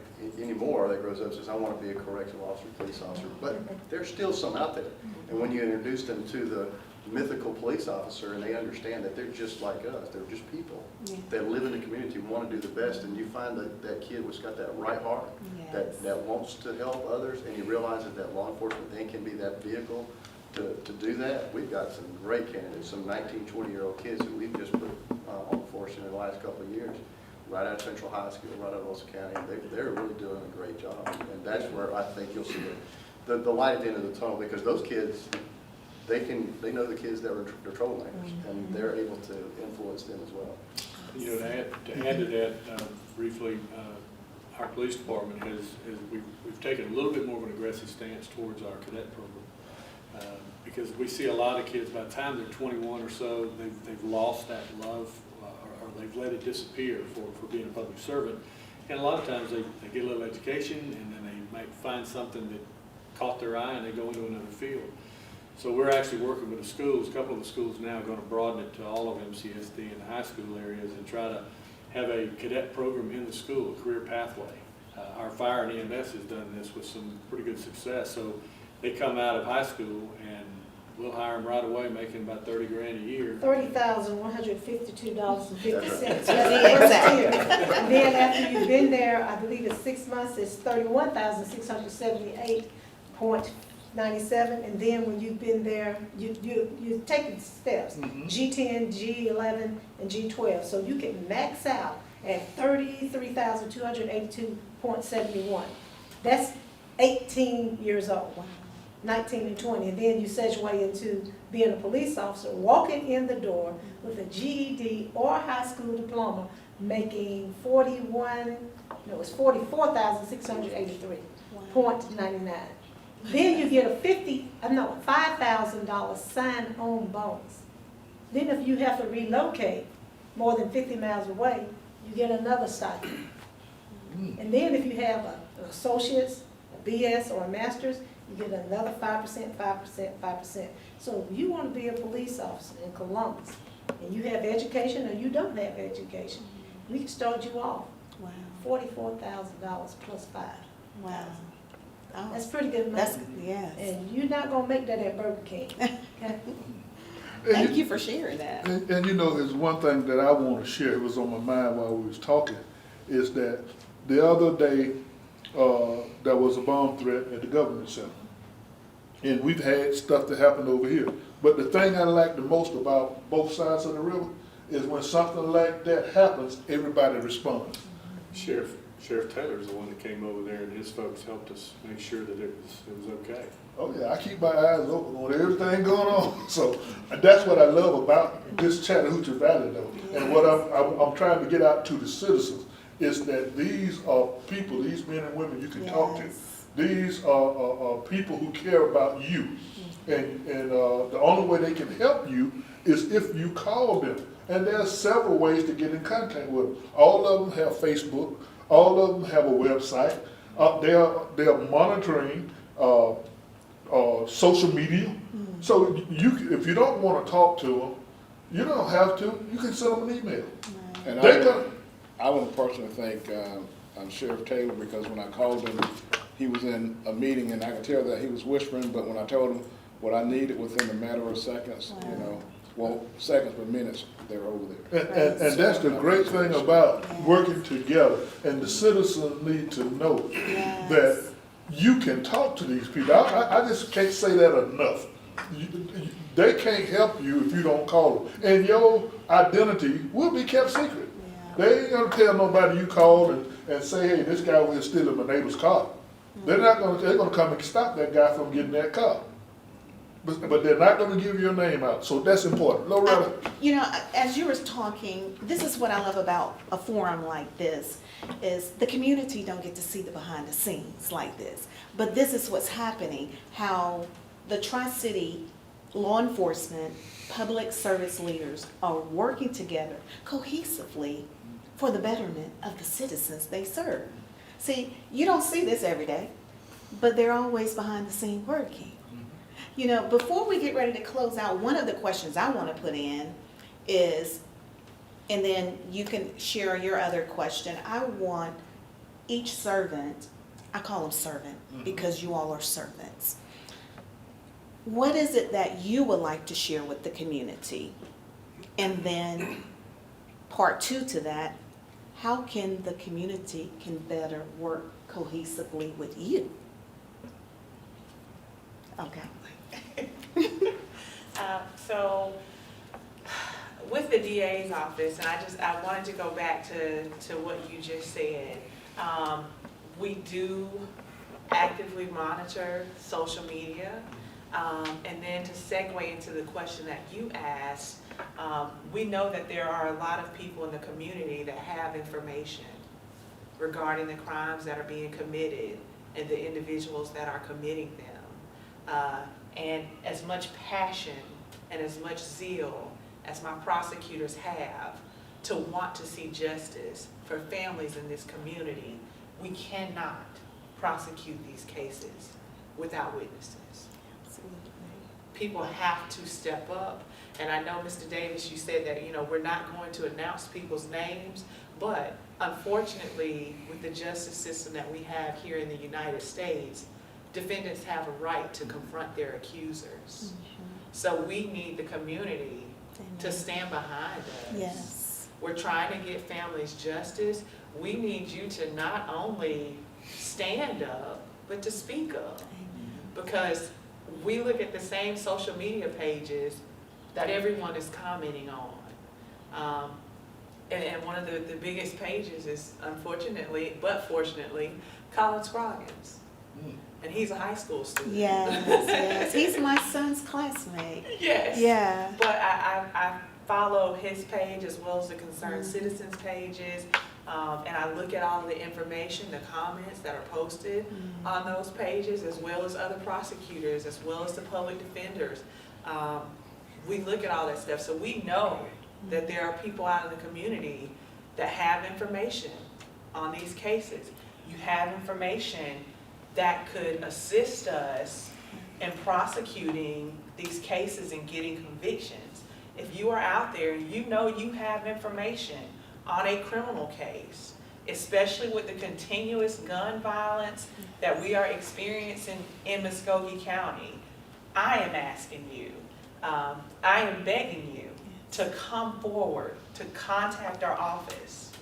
anymore that grows up and says, I want to be a correctional officer, police officer, but there's still some out there. And when you introduce them to the mythical police officer and they understand that they're just like us, they're just people that live in the community and want to do the best, and you find that kid was got that right heart, that wants to help others, and he realizes that law enforcement then can be that vehicle to do that. We've got some great candidates, some 19, 20-year-old kids who we've just put on the force in the last couple of years, right out of Central High School, right out of Wilson County. They're really doing a great job, and that's where I think you'll see the light at the end of the tunnel, because those kids, they know the kids that are troublemakers, and they're able to influence them as well. You know, to add to that briefly, our police department we've taken a little bit more of an aggressive stance towards our cadet program. Because we see a lot of kids, by the time they're 21 or so, they've lost that love or they've let it disappear for being a public servant. And a lot of times they get a little education and then they might find something that caught their eye and they go into another field. So we're actually working with the schools. A couple of the schools now are going to broaden it to all of MCSD and the high school areas and try to have a cadet program in the school, a career pathway. Our fire and EMS has done this with some pretty good success. So they come out of high school and we'll hire them right away, making about $30,000 a year. $30,152.50 for the first year. And then after you've been there, I believe it's 6 months, it's $31,678.97. And then when you've been there, you're taking steps, G10, G11, and G12. So you can max out at $33,282.71. That's 18 years old. 19 and 20, and then you sedge your way into being a police officer, walking in the door with a GED or a high school diploma, making $44,683.99. Then you get a $5,000 sign-on bonus. Then if you have to relocate more than 50 miles away, you get another stipend. And then if you have an associate's, a BS, or a master's, you get another 5%, 5%, 5%. So if you want to be a police officer in Columbus, and you have education or you don't have education, we can start you off. Wow. $44,000 plus $5,000. Wow. Oh, that's pretty good money. Yes. And you're not going to make that at Burger King. Okay? Thank you for sharing that. And you know, there's one thing that I want to share, it was on my mind while we was talking, is that the other day, there was a bomb threat at the government center. And we've had stuff that happened over here. But the thing I like the most about both sides of the river is when something like that happens, everybody responds. Sheriff Taylor's the one that came over there, and his folks helped us make sure that it was okay. Oh yeah, I keep my eyes open on everything going on. So that's what I love about this Chattahoochee Valley though. And what I'm trying to get out to the citizens is that these are people, these men and women you can talk to. These are people who care about you. And the only way they can help you is if you call them. And there are several ways to get in contact with them. All of them have Facebook. All of them have a website. They are monitoring social media. So if you don't want to talk to them, you don't have to. You can send them an email. And I want to personally thank Sheriff Taylor, because when I called him, he was in a meeting and I could tell that he was whispering, but when I told him what I needed within a matter of seconds, you know, well, seconds but minutes, they were over there. And that's the great thing about working together. And the citizens need to know that you can talk to these people. I just can't say that enough. They can't help you if you don't call them. And your identity will be kept secret. They ain't gonna tell nobody you called and say, hey, this guy was stealing my neighbor's car. They're gonna come and stop that guy from getting that car. But they're not gonna give your name out, so that's important. Loretta? You know, as you were talking, this is what I love about a forum like this, is the community don't get to see the behind the scenes like this. But this is what's happening, how the Tri-City law enforcement, public service leaders are working together cohesively for the betterment of the citizens they serve. See, you don't see this every day, but they're always behind the scene working. You know, before we get ready to close out, one of the questions I want to put in is, and then you can share your other question. I want each servant, I call them servant because you all are servants. What is it that you would like to share with the community? And then part 2 to that, how can the community can better work cohesively with you? Okay. So with the DA's office, and I wanted to go back to what you just said. We do actively monitor social media. And then to segue into the question that you asked, we know that there are a lot of people in the community that have information regarding the crimes that are being committed and the individuals that are committing them. And as much passion and as much zeal as my prosecutors have to want to see justice for families in this community, we cannot prosecute these cases without witnesses. People have to step up. And I know, Mr. Davis, you said that, you know, we're not going to announce people's names, but unfortunately, with the justice system that we have here in the United States, defendants have a right to confront their accusers. So we need the community to stand behind us. Yes. We're trying to get families justice. We need you to not only stand up, but to speak up. Because we look at the same social media pages that everyone is commenting on. And one of the biggest pages is, unfortunately, but fortunately, Colin Scroggins. And he's a high school student. Yes. He's my son's classmate. Yes. Yeah. But I follow his page as well as the Concerned Citizens pages. And I look at all of the information, the comments that are posted on those pages, as well as other prosecutors, as well as the public defenders. We look at all that stuff. So we know that there are people out in the community that have information on these cases. You have information that could assist us in prosecuting these cases and getting convictions. If you are out there and you know you have information on a criminal case, especially with the continuous gun violence that we are experiencing in Muscogee County, I am asking you, I am begging you to come forward, to contact our office,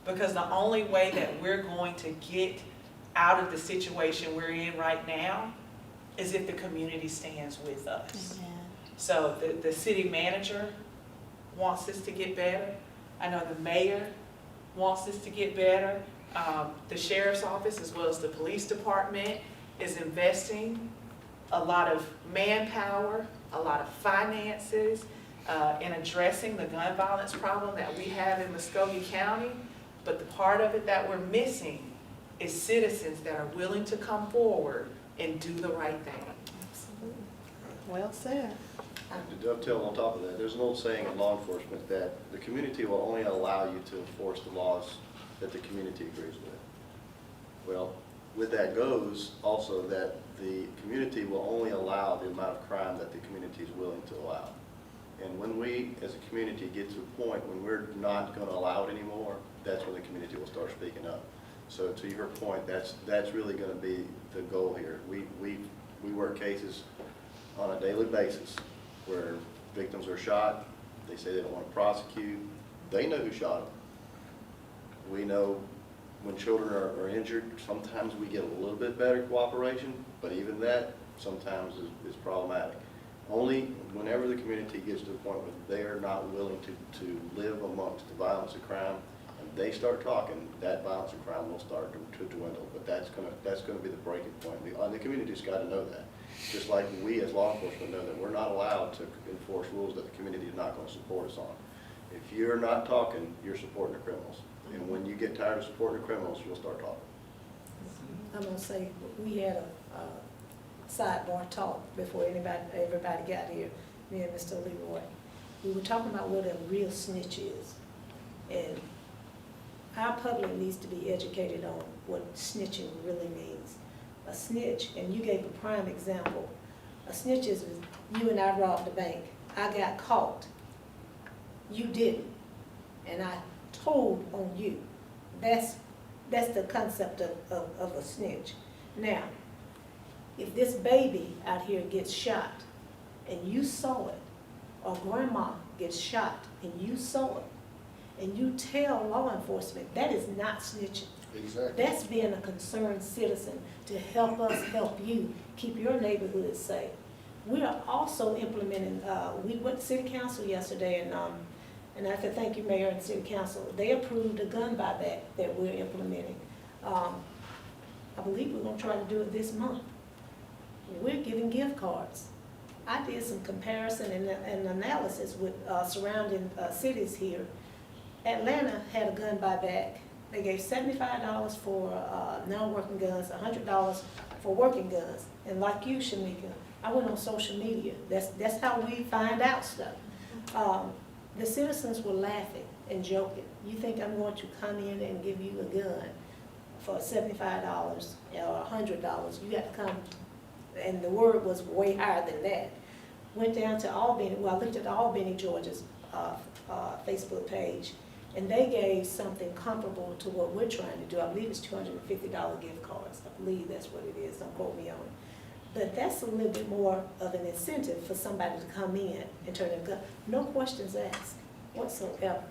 because the only way that we're going to get out of the situation we're in right now is if the community stands with us. Amen. So the city manager wants us to get better. I know the mayor wants us to get better. The sheriff's office, as well as the police department, is investing a lot of manpower, a lot of finances in addressing the gun violence problem that we have in Muscogee County. But the part of it that we're missing is citizens that are willing to come forward and do the right thing. Absolutely. Well said. To dovetail on top of that, there's an old saying in law enforcement that the community will only allow you to enforce the laws that the community agrees with. Well, with that goes also that the community will only allow the amount of crime that the community is willing to allow. And when we, as a community, get to a point when we're not going to allow it anymore, that's when the community will start speaking up. So to your point, that's really going to be the goal here. We work cases on a daily basis where victims are shot, they say they don't want to prosecute, they know who shot them. We know when children are injured, sometimes we get a little bit better cooperation, but even that sometimes is problematic. Only whenever the community gets to a point where they are not willing to live amongst the violence of crime and they start talking, that violence and crime will start to dwindle. But that's gonna be the breaking point. The community's got to know that. Just like we as law enforcement know that we're not allowed to enforce rules that the community is not going to support us on. If you're not talking, you're supporting the criminals. And when you get tired of supporting the criminals, you'll start talking. I'm gonna say, we had a sidebar talk before everybody got here, me and Mr. Leroy. We were talking about what a real snitch is. And our public needs to be educated on what snitching really means. A snitch, and you gave a prime example, a snitch is you and I robbed the bank. I got caught. You didn't. And I told on you. That's the concept of a snitch. Now, if this baby out here gets shot and you saw it, or grandma gets shot and you saw it, and you tell law enforcement, that is not snitching. Exactly. That's being a concerned citizen to help us help you keep your neighborhood safe. We are also implementing, we went to City Council yesterday, and I have to thank you, Mayor and City Council. They approved a gun buyback that we're implementing. I believe we're gonna try to do it this month. We're giving gift cards. I did some comparison and analysis with surrounding cities here. Atlanta had a gun buyback. They gave $75 for non-working guns, $100 for working guns. And like you, Sheneka, I went on social media. That's how we find out stuff. The citizens were laughing and joking. You think I'm going to come in and give you a gun for $75 or $100? You got to come, and the word was way higher than that. Went down to Albany. Well, I looked at Albany, Georgia's Facebook page, and they gave something comparable to what we're trying to do. I believe it's $250 gift cards. I believe that's what it is. Don't quote me on it. But that's a little bit more of an incentive for somebody to come in and turn their gun. No questions asked whatsoever.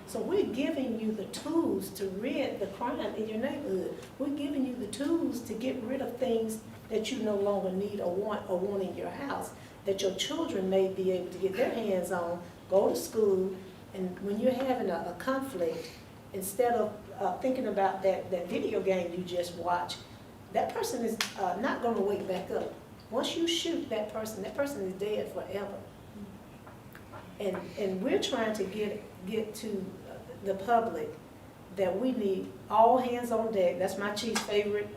So we're giving you the tools to rid the crime in your neighborhood. We're giving you the tools to get rid of things that you no longer need or want in your house, that your children may be able to get their hands on, go to school, and when you're having a conflict, instead of thinking about that video game you just watched, that person is not going to wake back up. Once you shoot that person is dead forever. And we're trying to get to the public that we need all hands on deck. That's my chief's favorite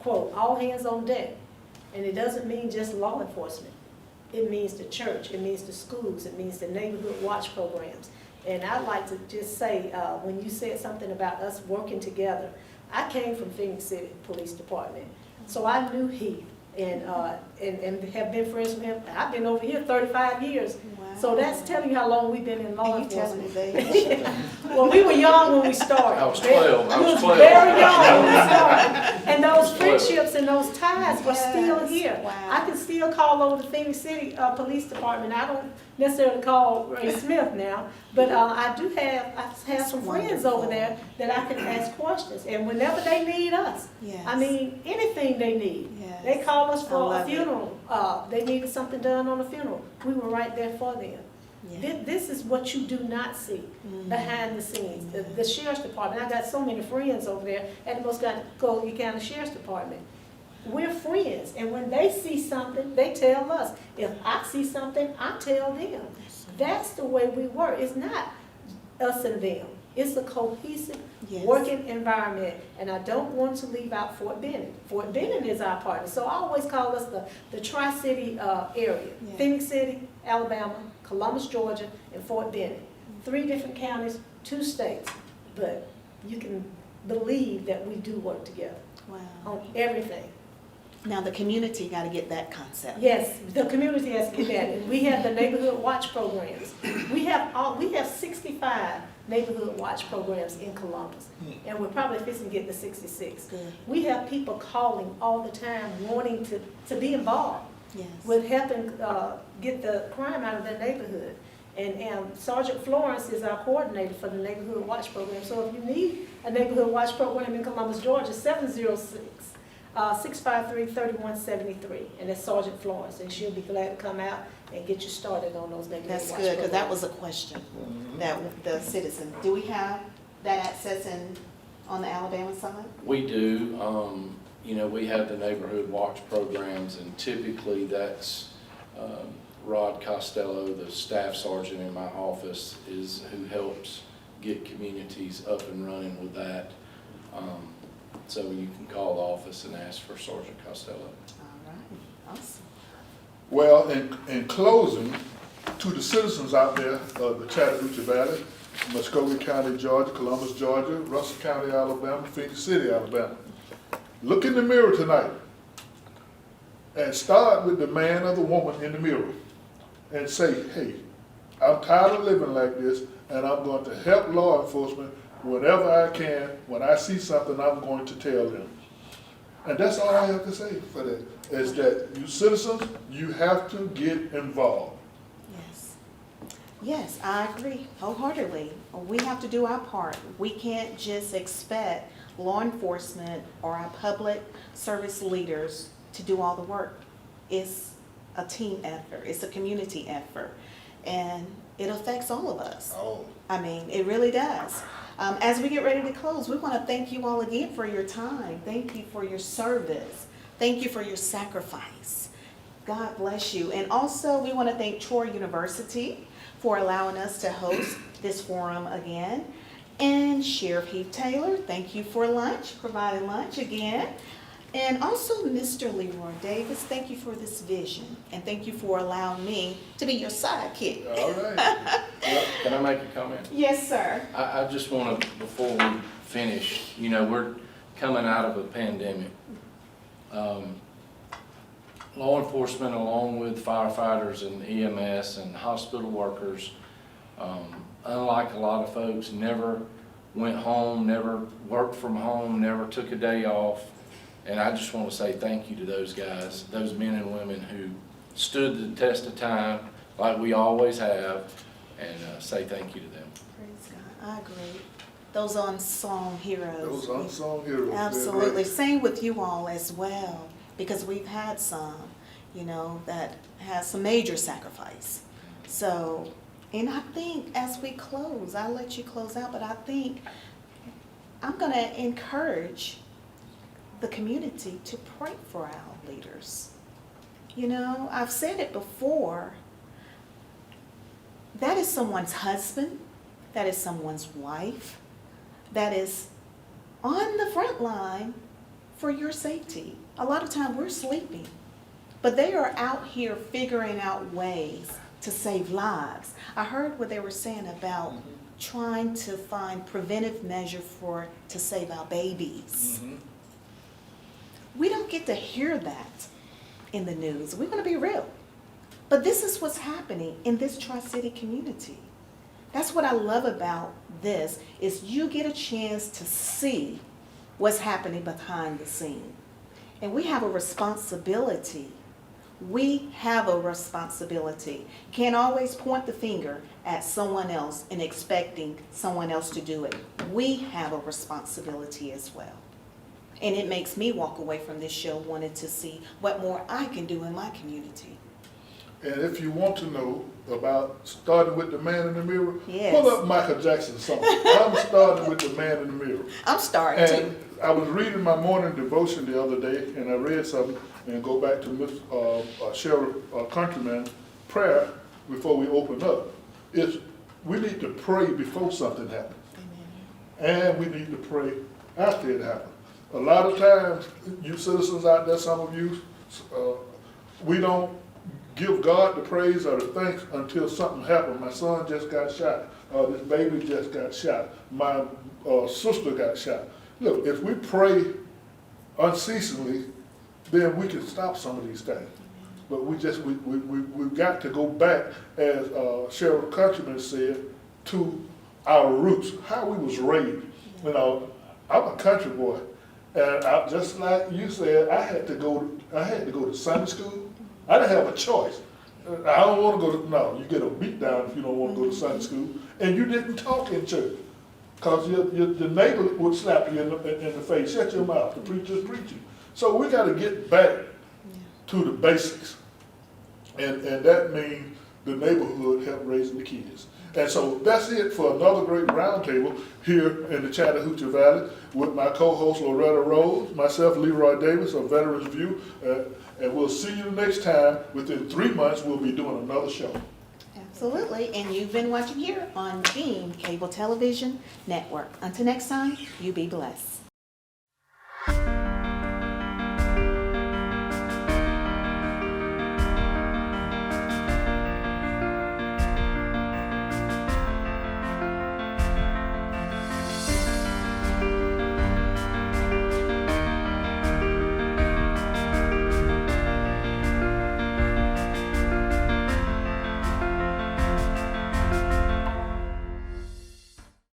quote, all hands on deck. And it doesn't mean just law enforcement. It means the church, it means the schools, it means the neighborhood watch programs. And I'd like to just say, when you said something about us working together, I came from Phenix City Police Department, so I knew Heath and have been friends with him. I've been over here 35 years. Wow. So that's telling you how long we've been in law And you telling enforcement. me that. Well, we were young when we started. I was 12. We was very young when we started. And those friendships and those ties were still Yes. here. Wow. I can still call over the Phenix City Police Department. I don't necessarily call Ray Smith now, but I have some friends Wonderful. over there that I can ask questions. And whenever they need us, Yes. I mean, anything they need. Yes. They call us I for a love it. funeral. They needed something done on a funeral. We were right there for them. Yeah. This is what you do not see behind the scenes. The Sheriff's Department, I got so many friends over there at the Muscogee County Sheriff's Department. We're friends, and when they see something, they tell us. If I see something, I tell them. That's the way we work. It's not us and them. It's a cohesive Yes. working environment, and I don't want to leave out Fort Benning. Fort Benning is our partner, so I always call us the Tri-City area. Yeah. Phenix City, Alabama, Columbus, Georgia, and Fort Benning. 3 different counties, 2 states, but you can believe that we do work together Wow. on everything. Now the community got to get that concept. Yes, the community has to get that. And we have the neighborhood watch programs. We have 65 neighborhood watch programs in Columbus, and we're probably fixing to get to 66. Good. We have people calling all the time wanting to be involved Yes. with helping get the crime out of their neighborhood. And Sergeant Florence is our coordinator for the neighborhood watch program. So if you need a neighborhood watch program in Columbus, Georgia, 706-653-3173, and that's Sergeant Florence, and she'll be glad to come out and get you started on those neighborhood watch That's programs. good, because that was a question that the citizen, do we have that access on the Alabama side? We do, you know, we have the neighborhood watch programs, and typically that's Rod Costello, the staff sergeant in my office, is who helps get communities up and running with that. So you can call the office and ask for Sergeant Costello. All right, awesome. Well, in closing, to the citizens out there of the Chattahoochee Valley, Muscogee County, Georgia, Columbus, Georgia, Russell County, Alabama, Phenix City, Alabama, look in the mirror tonight and start with the man or the woman in the mirror and say, hey, I'm tired of living like this, and I'm going to help law enforcement whenever I can. When I see something, I'm going to tell them. And that's all I have to say for that, is that you citizens, you have to get involved. Yes. Yes, I agree wholeheartedly. We have to do our part. We can't just expect law enforcement or our public service leaders to do all the work. It's a team effort. It's a community effort. And it affects all of us. Oh. I mean, it really does. As we get ready to close, we want to thank you all again for your time. Thank you for your service. Thank you for your sacrifice. God bless you. And also, we want to thank Troy University for allowing us to host this forum again. And Sheriff Heath Taylor, thank you for lunch, providing lunch again. And also, Mr. Leroy Davis, thank you for this vision. And thank you for allowing me to be your sidekick. All right. Can I make a comment? Yes, sir. I just want to, before we finish, you know, we're coming out of a pandemic. Law enforcement, along with firefighters and EMS and hospital workers, unlike a lot of folks, never went home, never worked from home, never took a day off. And I just want to say thank you to those guys, those men and women who stood the test of time like we always have, and say thank you to them. Praise God. I agree. Those unsung heroes. Those unsung heroes. Absolutely. Same with you all as well, because we've had some, you know, that has some major sacrifice. So, and I think as we close, I'll let you close out, but I think I'm going to encourage the community to pray for our leaders. You know, I've said it before, that is someone's husband, that is someone's wife, that is on the front line for your safety. A lot of time we're sleeping, but they are out here figuring out ways to save lives. I heard what they were saying about trying to find preventive measure to save our babies. Mm-hmm. We don't get to hear that in the news. We're going to be real. But this is what's happening in this Tri-City community. That's what I love about this, is you get a chance to see what's happening behind the scene. And we have a responsibility. We have a responsibility. Can't always point the finger at someone else and expecting someone else to do it. We have a responsibility as well. And it makes me walk away from this show wanting to see what more I can do in my community. And if you want to know about starting with the man in the mirror, Yes. pull up Michael Jackson's song. I'm starting with the man in the mirror. I'm starting And to. I was reading my morning devotion the other day, and I read something, and go back to Sheriff Countryman prayer before we open up. We need to pray before something happens. Amen. And we need to pray after it happens. A lot of times, you citizens out there, some of you, we don't give God the praise or the thanks until something happens. My son just got shot. This baby just got shot. My sister got shot. Look, if we pray unceasingly, then we can stop some of these things. But we've got to go back, as Sheriff Countryman said, to our roots, how we was raised. You know, I'm a country boy. And just like you said, I had to go to Sunday school. I didn't have a choice. I don't want to go to, you get a beat down if you don't want to go to Sunday school. And you didn't talk in church, because your neighbor would slap you in the face. Shut your mouth, the preacher's preaching. So we got to get back to the basics. And that means the neighborhood help raising the kids. And so that's it for another great roundtable here in the Chattahoochee Valley with my co-host Loretta Rose, myself Leroy Davis of Veterans View, and we'll see you next time. Within 3 months, we'll be doing another show. Absolutely, and you've been watching here on Beam Cable Television Network. Until next time, you be blessed.